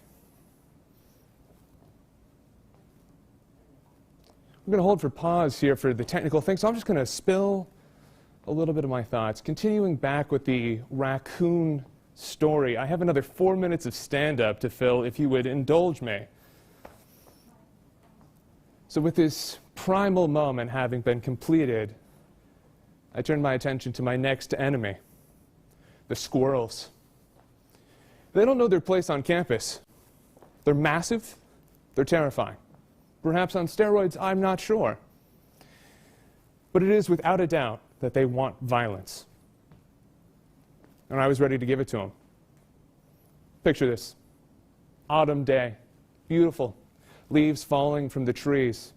We're going to hold for pause here for the technical thing, so I'm just going to spill a little bit of my thoughts. Continuing back with the raccoon story, I have another 4 minutes of stand-up to fill if you would indulge me. So with this primal moment having been completed, I turn my attention to my next enemy, the squirrels. They don't know their place on campus. They're massive, they're terrifying. Perhaps on steroids, I'm not sure. But it is without a doubt that they want violence. And I was ready to give it to them. Picture this. Autumn day. Beautiful. Leaves falling from the trees.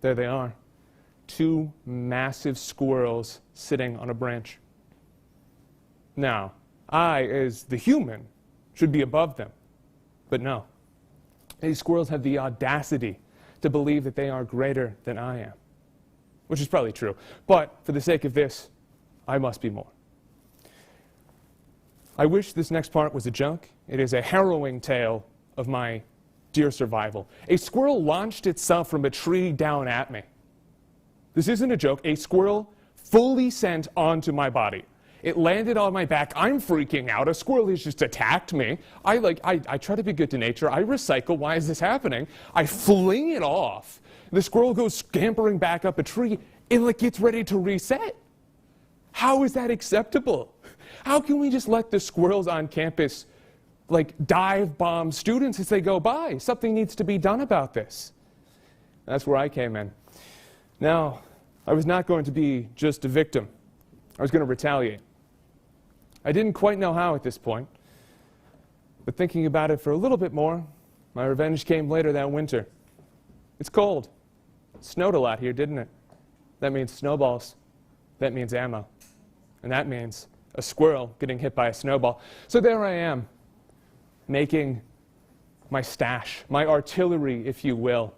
There they are. 2 massive squirrels sitting on a branch. Now, I, as the human, should be above them. But no. These squirrels have the audacity to believe that they are greater than I am. Which is probably true. But for the sake of this, I must be more. I wish this next part was a joke. It is a harrowing tale of my dear survival. A squirrel launched itself from a tree down at me. This isn't a joke. A squirrel fully sent onto my body. It landed on my back. I'm freaking out. A squirrel has just attacked me. I try to be good to nature. I recycle. Why is this happening? I fling it off. The squirrel goes scampering back up a tree and gets ready to reset. How is that acceptable? How can we just let the squirrels on campus dive bomb students as they go by? Something needs to be done about this. That's where I came in. Now, I was not going to be just a victim. I was going to retaliate. I didn't quite know how at this point, but thinking about it for a little bit more, my revenge came later that winter. It's cold. It snowed a lot here, didn't it? That means snowballs. That means ammo. And that means a squirrel getting hit by a snowball. So there I am, making my stash, my artillery, if you will,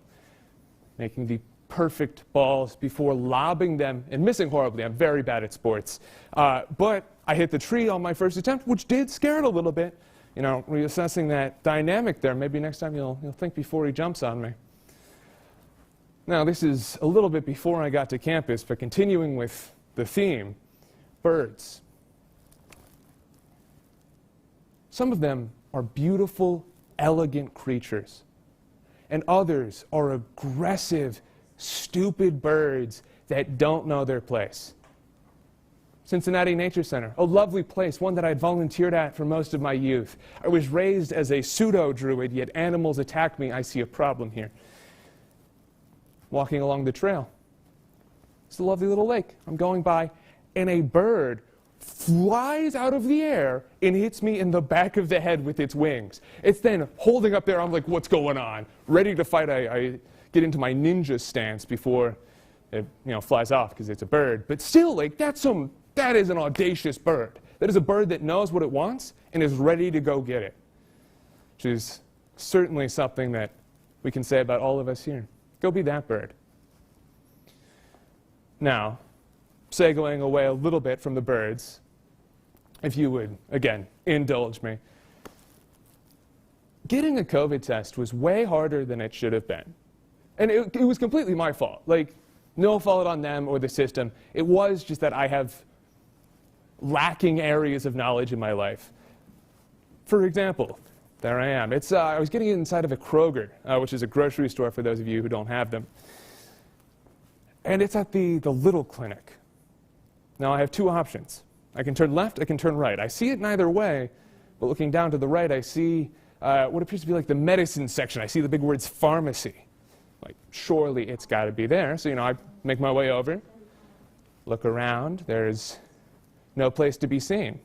making the perfect balls before lobbing them and missing horribly. I'm very bad at sports. But I hit the tree on my first attempt, which did scare it a little bit. You know, reassessing that dynamic there. Maybe next time you'll think before he jumps on me. Now, this is a little bit before I got to campus, but continuing with the theme, birds. Some of them are beautiful, elegant creatures, and others are aggressive, stupid birds that don't know their place. Cincinnati Nature Center, a lovely place, one that I had volunteered at for most of my youth. I was raised as a pseudo-druid, yet animals attack me. I see a problem here. Walking along the trail. It's a lovely little lake. I'm going by, and a bird flies out of the air and hits me in the back of the head with its wings. It's then holding up there. I'm like, what's going on? Ready to fight. I get into my ninja stance before it flies off because it's a bird. But still, that is an audacious bird. That is a bird that knows what it wants and is ready to go get it. Which is certainly something that we can say about all of us here. Go be that bird. Now, segueing away a little bit from the birds, if you would, again, indulge me. Getting a COVID test was way harder than it should have been. And it was completely my fault. No fault on them or the system. It was just that I have lacking areas of knowledge in my life. For example, there I am. I was getting inside of a Kroger, which is a grocery store for those of you who don't have them. And it's at the little clinic. Now I have two options. I can turn left, I can turn right. I see it neither way, but looking down to the right, I see what appears to be the medicine section. I see the big words pharmacy. Surely it's got to be there. So, I make my way over, look around. There's no place to be seen.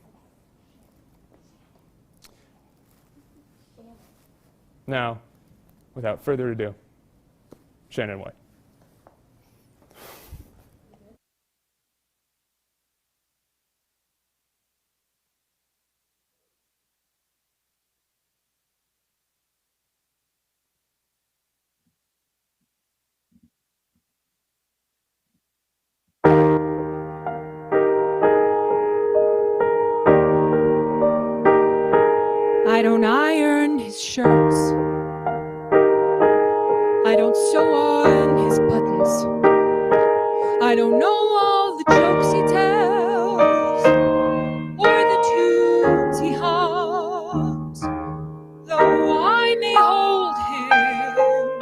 Now, without further ado, Shannon White. I don't iron his shirts. I don't sew on his buttons. I don't know all the jokes he tells or the tunes he hums, though I may hold him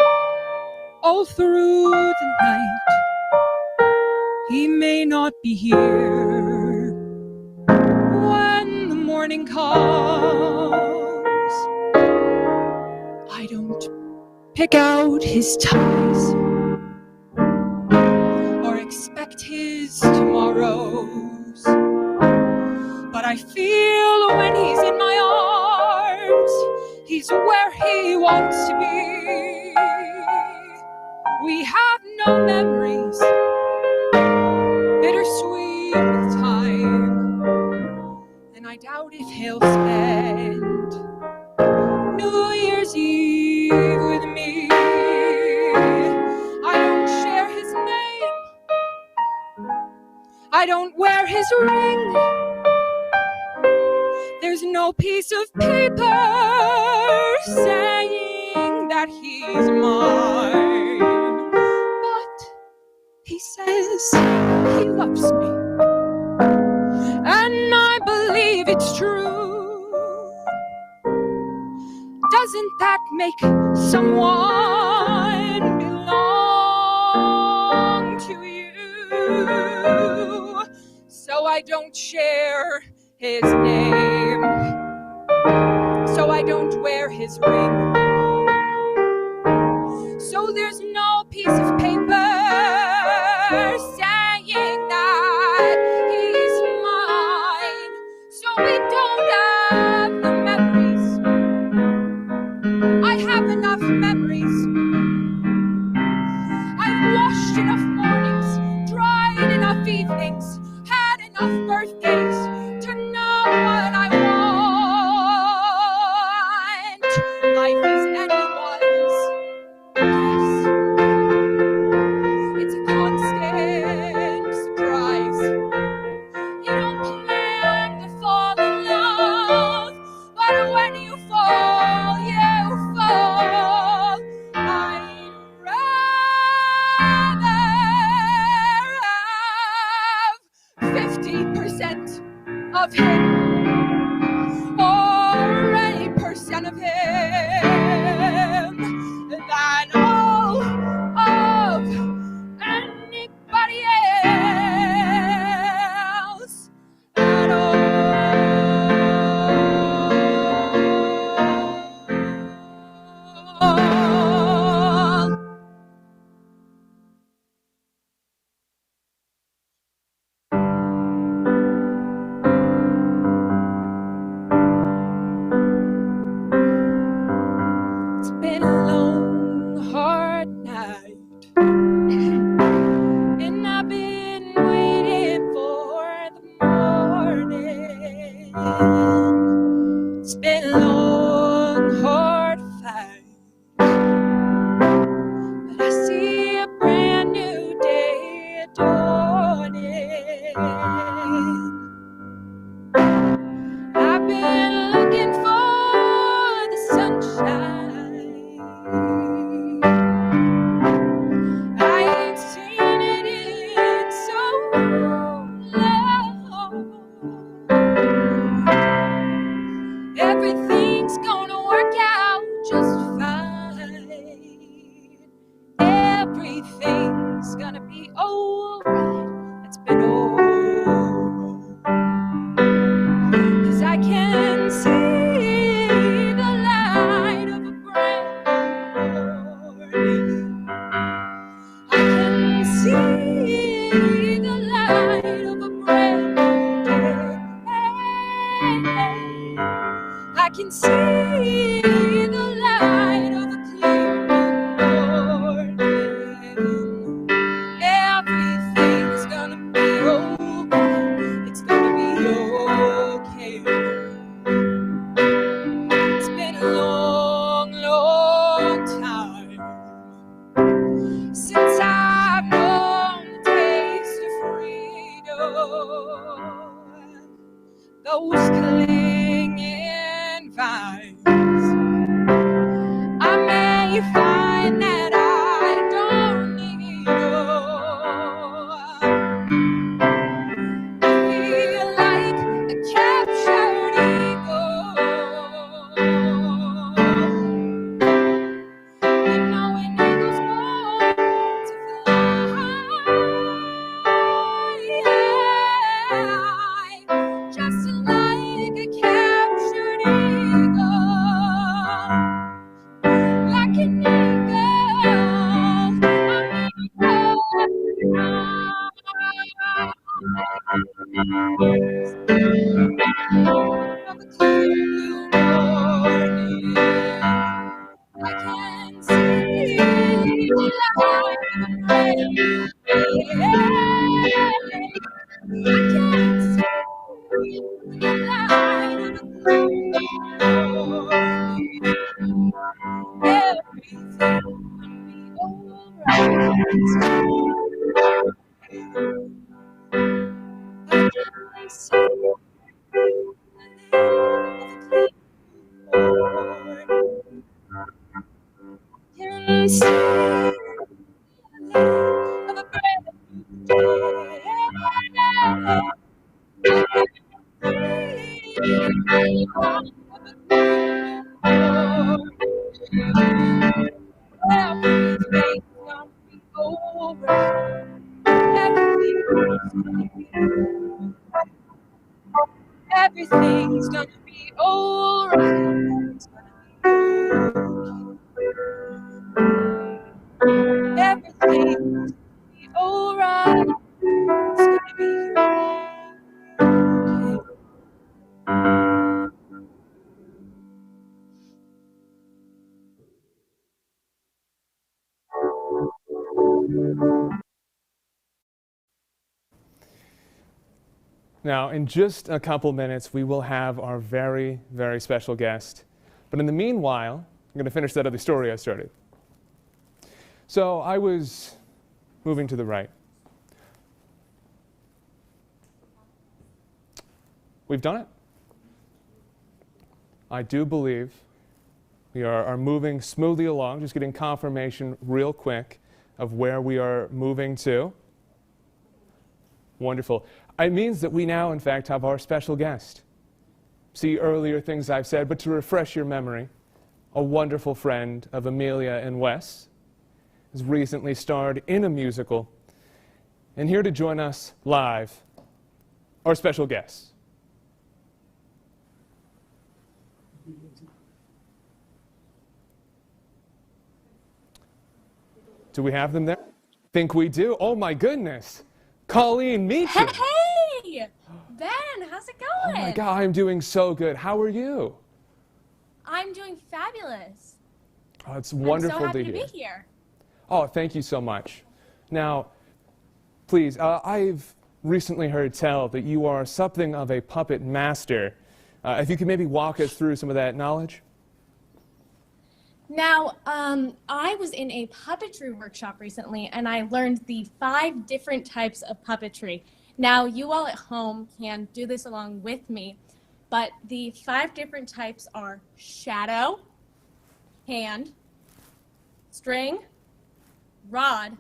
all through the night. He may not be here when the morning comes. I don't pick out his ties or expect his tomorrows, but I feel when he's in my arms, he's where he wants to be. We have no memories, bittersweet with time, and I doubt if he'll spend New Year's Eve with me. I don't wear his ring. There's no piece of paper saying that he's mine. But he says he loves me, and I believe it's true. Doesn't that make someone belong to you? So I don't share his name, so I don't wear his ring. So there's no piece of paper saying that he's mine. So we don't have the memories. I have enough memories. I've washed enough mornings, dried enough evenings, had enough birthdays to know what I want. Life is anyone's. Yes. It's a constant surprise. You don't plan to fall in love, but when you fall, you fall. I'd rather have 50% of him or 80% of him than all of anybody else at all. It's been a long, hard night, and I've been waiting for the morning. It's been a long, hard fight, but I see a brand new day dawning. I've been looking for the sunshine. I ain't seen it in so long. Everything's gonna work out just fine. Everything's gonna be alright. It's been alright. 'Cause I can see the light of a brand morning. I can see the light of a brand new day. I can see the light of a clear morning. Everything's gonna be alright. It's gonna be okay. It's been a long, long time since I've known the taste of freedom. Those clinging vines, I may find that I don't need them. I feel like a captured eagle. You know an eagle's born to fly, just like a captured eagle. Like an of a clear blue morning, I can see the light of a brand new day. I can see the light of a clear morning. Everything's gonna be alright. still of a brand new everything's gonna be alright. Everything's gonna be alright. It's gonna be Now, in just a couple minutes, we will have our very, very special guest. But in the meanwhile, I'm going to finish that other story I started. So I was moving to the right. We've done it. I do believe we are moving smoothly along, just getting confirmation real quick of where we are moving to. Wonderful. It means that we now, in fact, have our special guest. See earlier things I've said, but to refresh your memory, a wonderful friend of Amelia and Wes has recently starred in a musical. And here to join us live, our special guest. Do we have them there? Think we do. Oh my goodness. Colleen, meet you. Hey! Ben, how's it going? Oh my God, I'm doing so good. How are you? I'm doing fabulous. Oh, it's wonderful I'm so happy to to hear. be here. Oh, thank you so much. Now, please, I've recently heard tell that you are something of a puppet master. If you could maybe walk us through some of that knowledge. Now, I was in a puppetry workshop recently, and I learned the 5 different types of puppetry. Now, you all at home can do this along with me, but the 5 different types are shadow, hand, string, rod,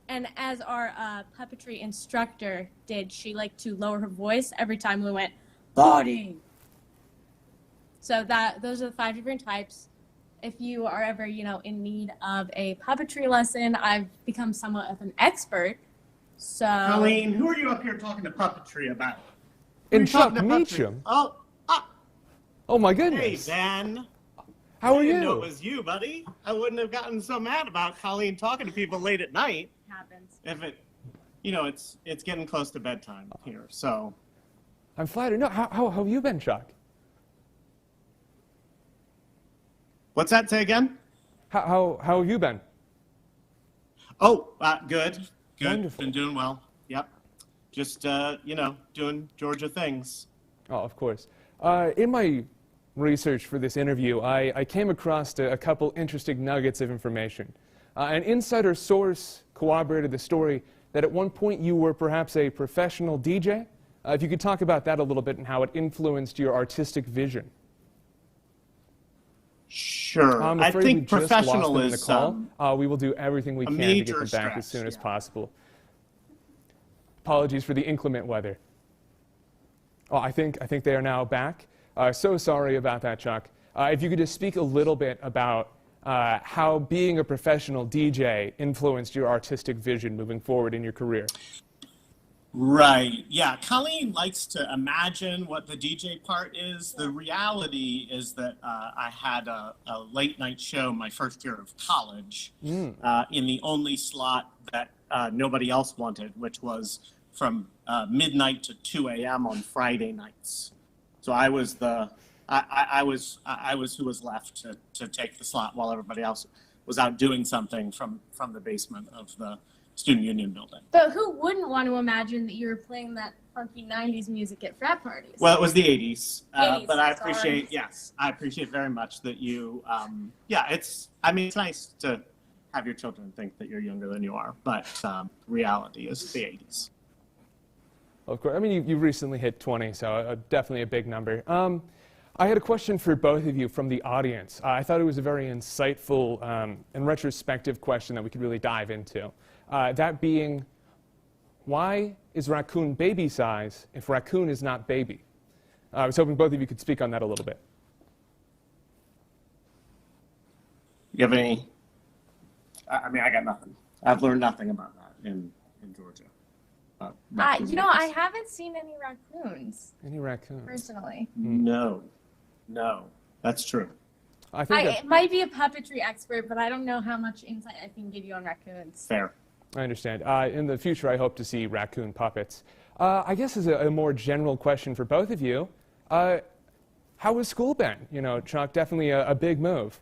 and as our puppetry instructor did, she liked to lower her voice every time we went, body. So those are the 5 different types. If you are ever, in need of a puppetry lesson, I've become somewhat of an expert. So, Colleen, who are you up here talking to puppetry about? And Chuck Meacham. Oh, oh my hey, goodness. Ben. How are I didn't you? know it was you, buddy. I wouldn't have gotten so mad about Colleen talking to people late at night. Happens. If it, it's getting close to bedtime here, so. I'm flattered. No, how have you been, Chuck? What's that? Say again? How have you been? Oh, good. Good. Wonderful. Been doing well. Yep. Just, doing Georgia things. Oh, of course. In my research for this interview, I came across a couple interesting nuggets of information. An insider source corroborated the story that at one point you were perhaps a professional DJ. If you could talk about that a little bit and how it influenced your artistic vision. Sure. I'm I afraid think we just professional lost them in is the call. We will do everything we can to get them back as soon as possible. Apologies for the inclement weather. Oh, I think they are now back. So sorry about that, Chuck. If you could just speak a little bit about how being a professional DJ influenced your artistic vision moving forward in your career. Right. Yeah. Colleen likes to imagine what the DJ part is. The reality is that I had a late night show my first year of college in the only slot that nobody else wanted, which was from midnight to 2 a.m. on Friday nights. So I was I was who was left to take the slot while everybody else was out doing something from the basement of the Student Union building. But who wouldn't want to imagine that you were playing that funky 90s music at frat parties? Well, it was the 80s, 80s, but I sorry. appreciate very much that you, it's nice to have your children think that you're younger than you are, but reality is the 80s. Of course. I mean, you recently hit 20, so definitely a big number. I had a question for both of you from the audience. I thought it was a very insightful and retrospective question that we could really dive into. That being, why is raccoon baby size if raccoon is not baby? I was hoping both of you could speak on that a little bit. You have any? I mean, I got nothing. I've learned nothing about that in Georgia. You know, I haven't seen any raccoons. Any raccoons? Personally. No, that's true. I think I might be a puppetry expert, but I don't know how much insight I can give you on raccoons. Fair. I understand. In the future, I hope to see raccoon puppets. I guess as a more general question for both of you, how has school been? You know, Chuck, definitely a big move.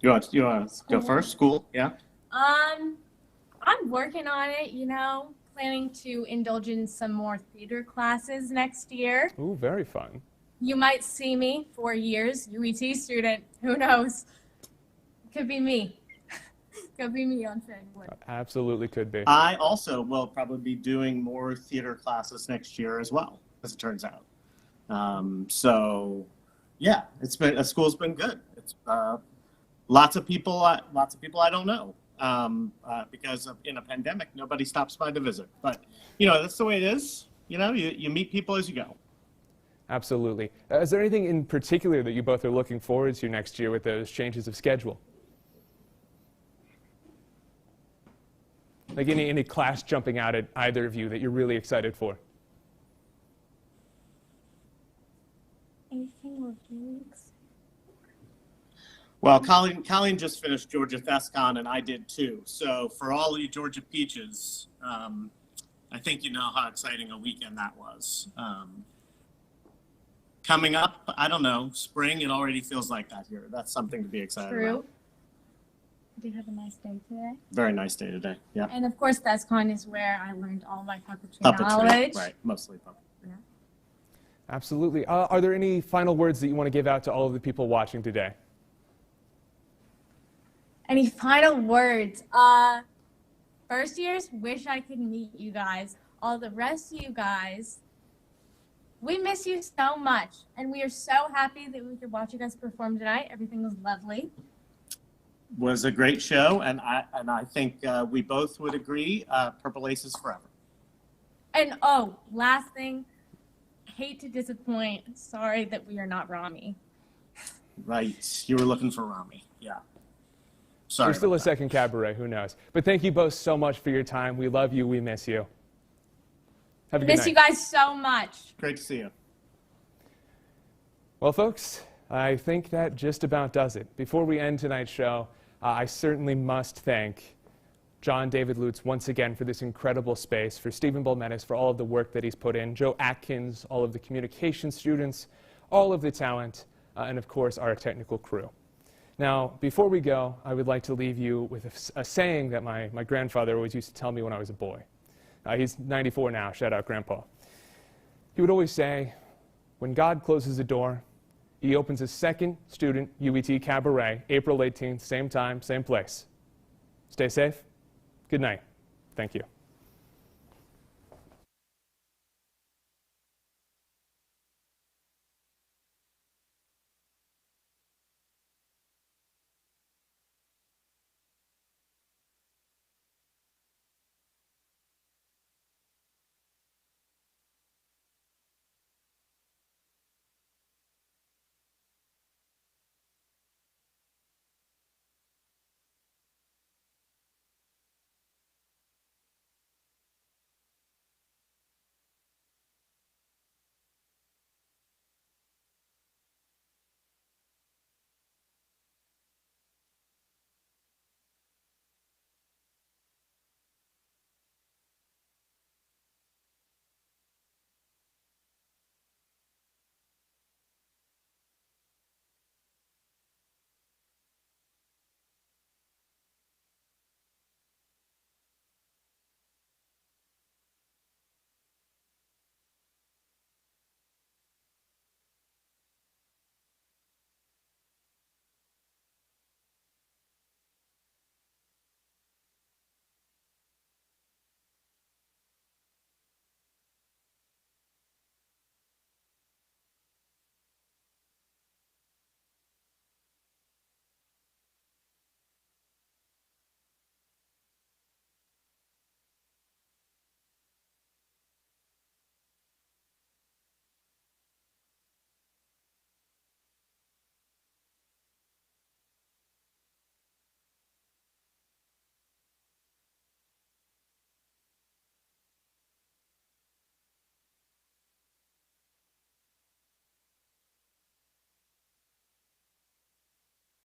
You want to go first? School, yeah? I'm working on it, you know, planning to indulge in some more theater classes next year. Ooh, very fun. You might see me 4 years, UET student, who knows? Could be me. Could be me on February. Absolutely could be. I also will probably be doing more theater classes next year as well, as it turns out. So, yeah, school's been good. It's lots of people I don't know. Because in a pandemic, nobody stops by to visit. But, you know, that's the way it is. You know, you meet people as you go. Absolutely. Is there anything in particular that you both are looking forward to next year with those changes of schedule? Like any class jumping out at either of you that you're really excited for? Anything we're really excited? Well, Colleen just finished Georgia ThesCon, and I did too. So for all of you Georgia Peaches, I think you know how exciting a weekend that was. Coming up, I don't know, spring, it already feels like that here. That's something to be excited about. Did you have a nice day today? Very nice day today, yeah. And of course, ThesCon is where I learned all my puppetry knowledge. Right, mostly puppetry. Yeah. Absolutely. Are there any final words that you want to give out to all of the people watching today? Any final words? First years, wish I could meet you guys. All the rest of you guys, we miss you so much. And we are so happy that we could watch you guys perform tonight. Everything was lovely. Was a great show, and I think we both would agree, Purple Aces forever. And last thing, hate to disappoint. Sorry that we are not Rami. Right, you were looking for Rami, yeah. Sorry. There's still a second Cabaret, who knows? But thank you both so much for your time. We love you, we miss you. Have a good night. Miss you guys so much. Great to see you. Well, folks, I think that just about does it. Before we end tonight's show, I certainly must thank John David Lutz once again for this incredible space, for Stephen Bolmetis for all of the work that he's put in, Joe Atkins, all of the communication students, all of the talent, and of course our technical crew. Now, before we go, I would like to leave you with a saying that my grandfather always used to tell me when I was a boy. He's 94 now, shout out Grandpa. He would always say, when God closes a door, he opens a second student UET Cabaret, April 18th, same time, same place. Stay safe. Good night. Thank you.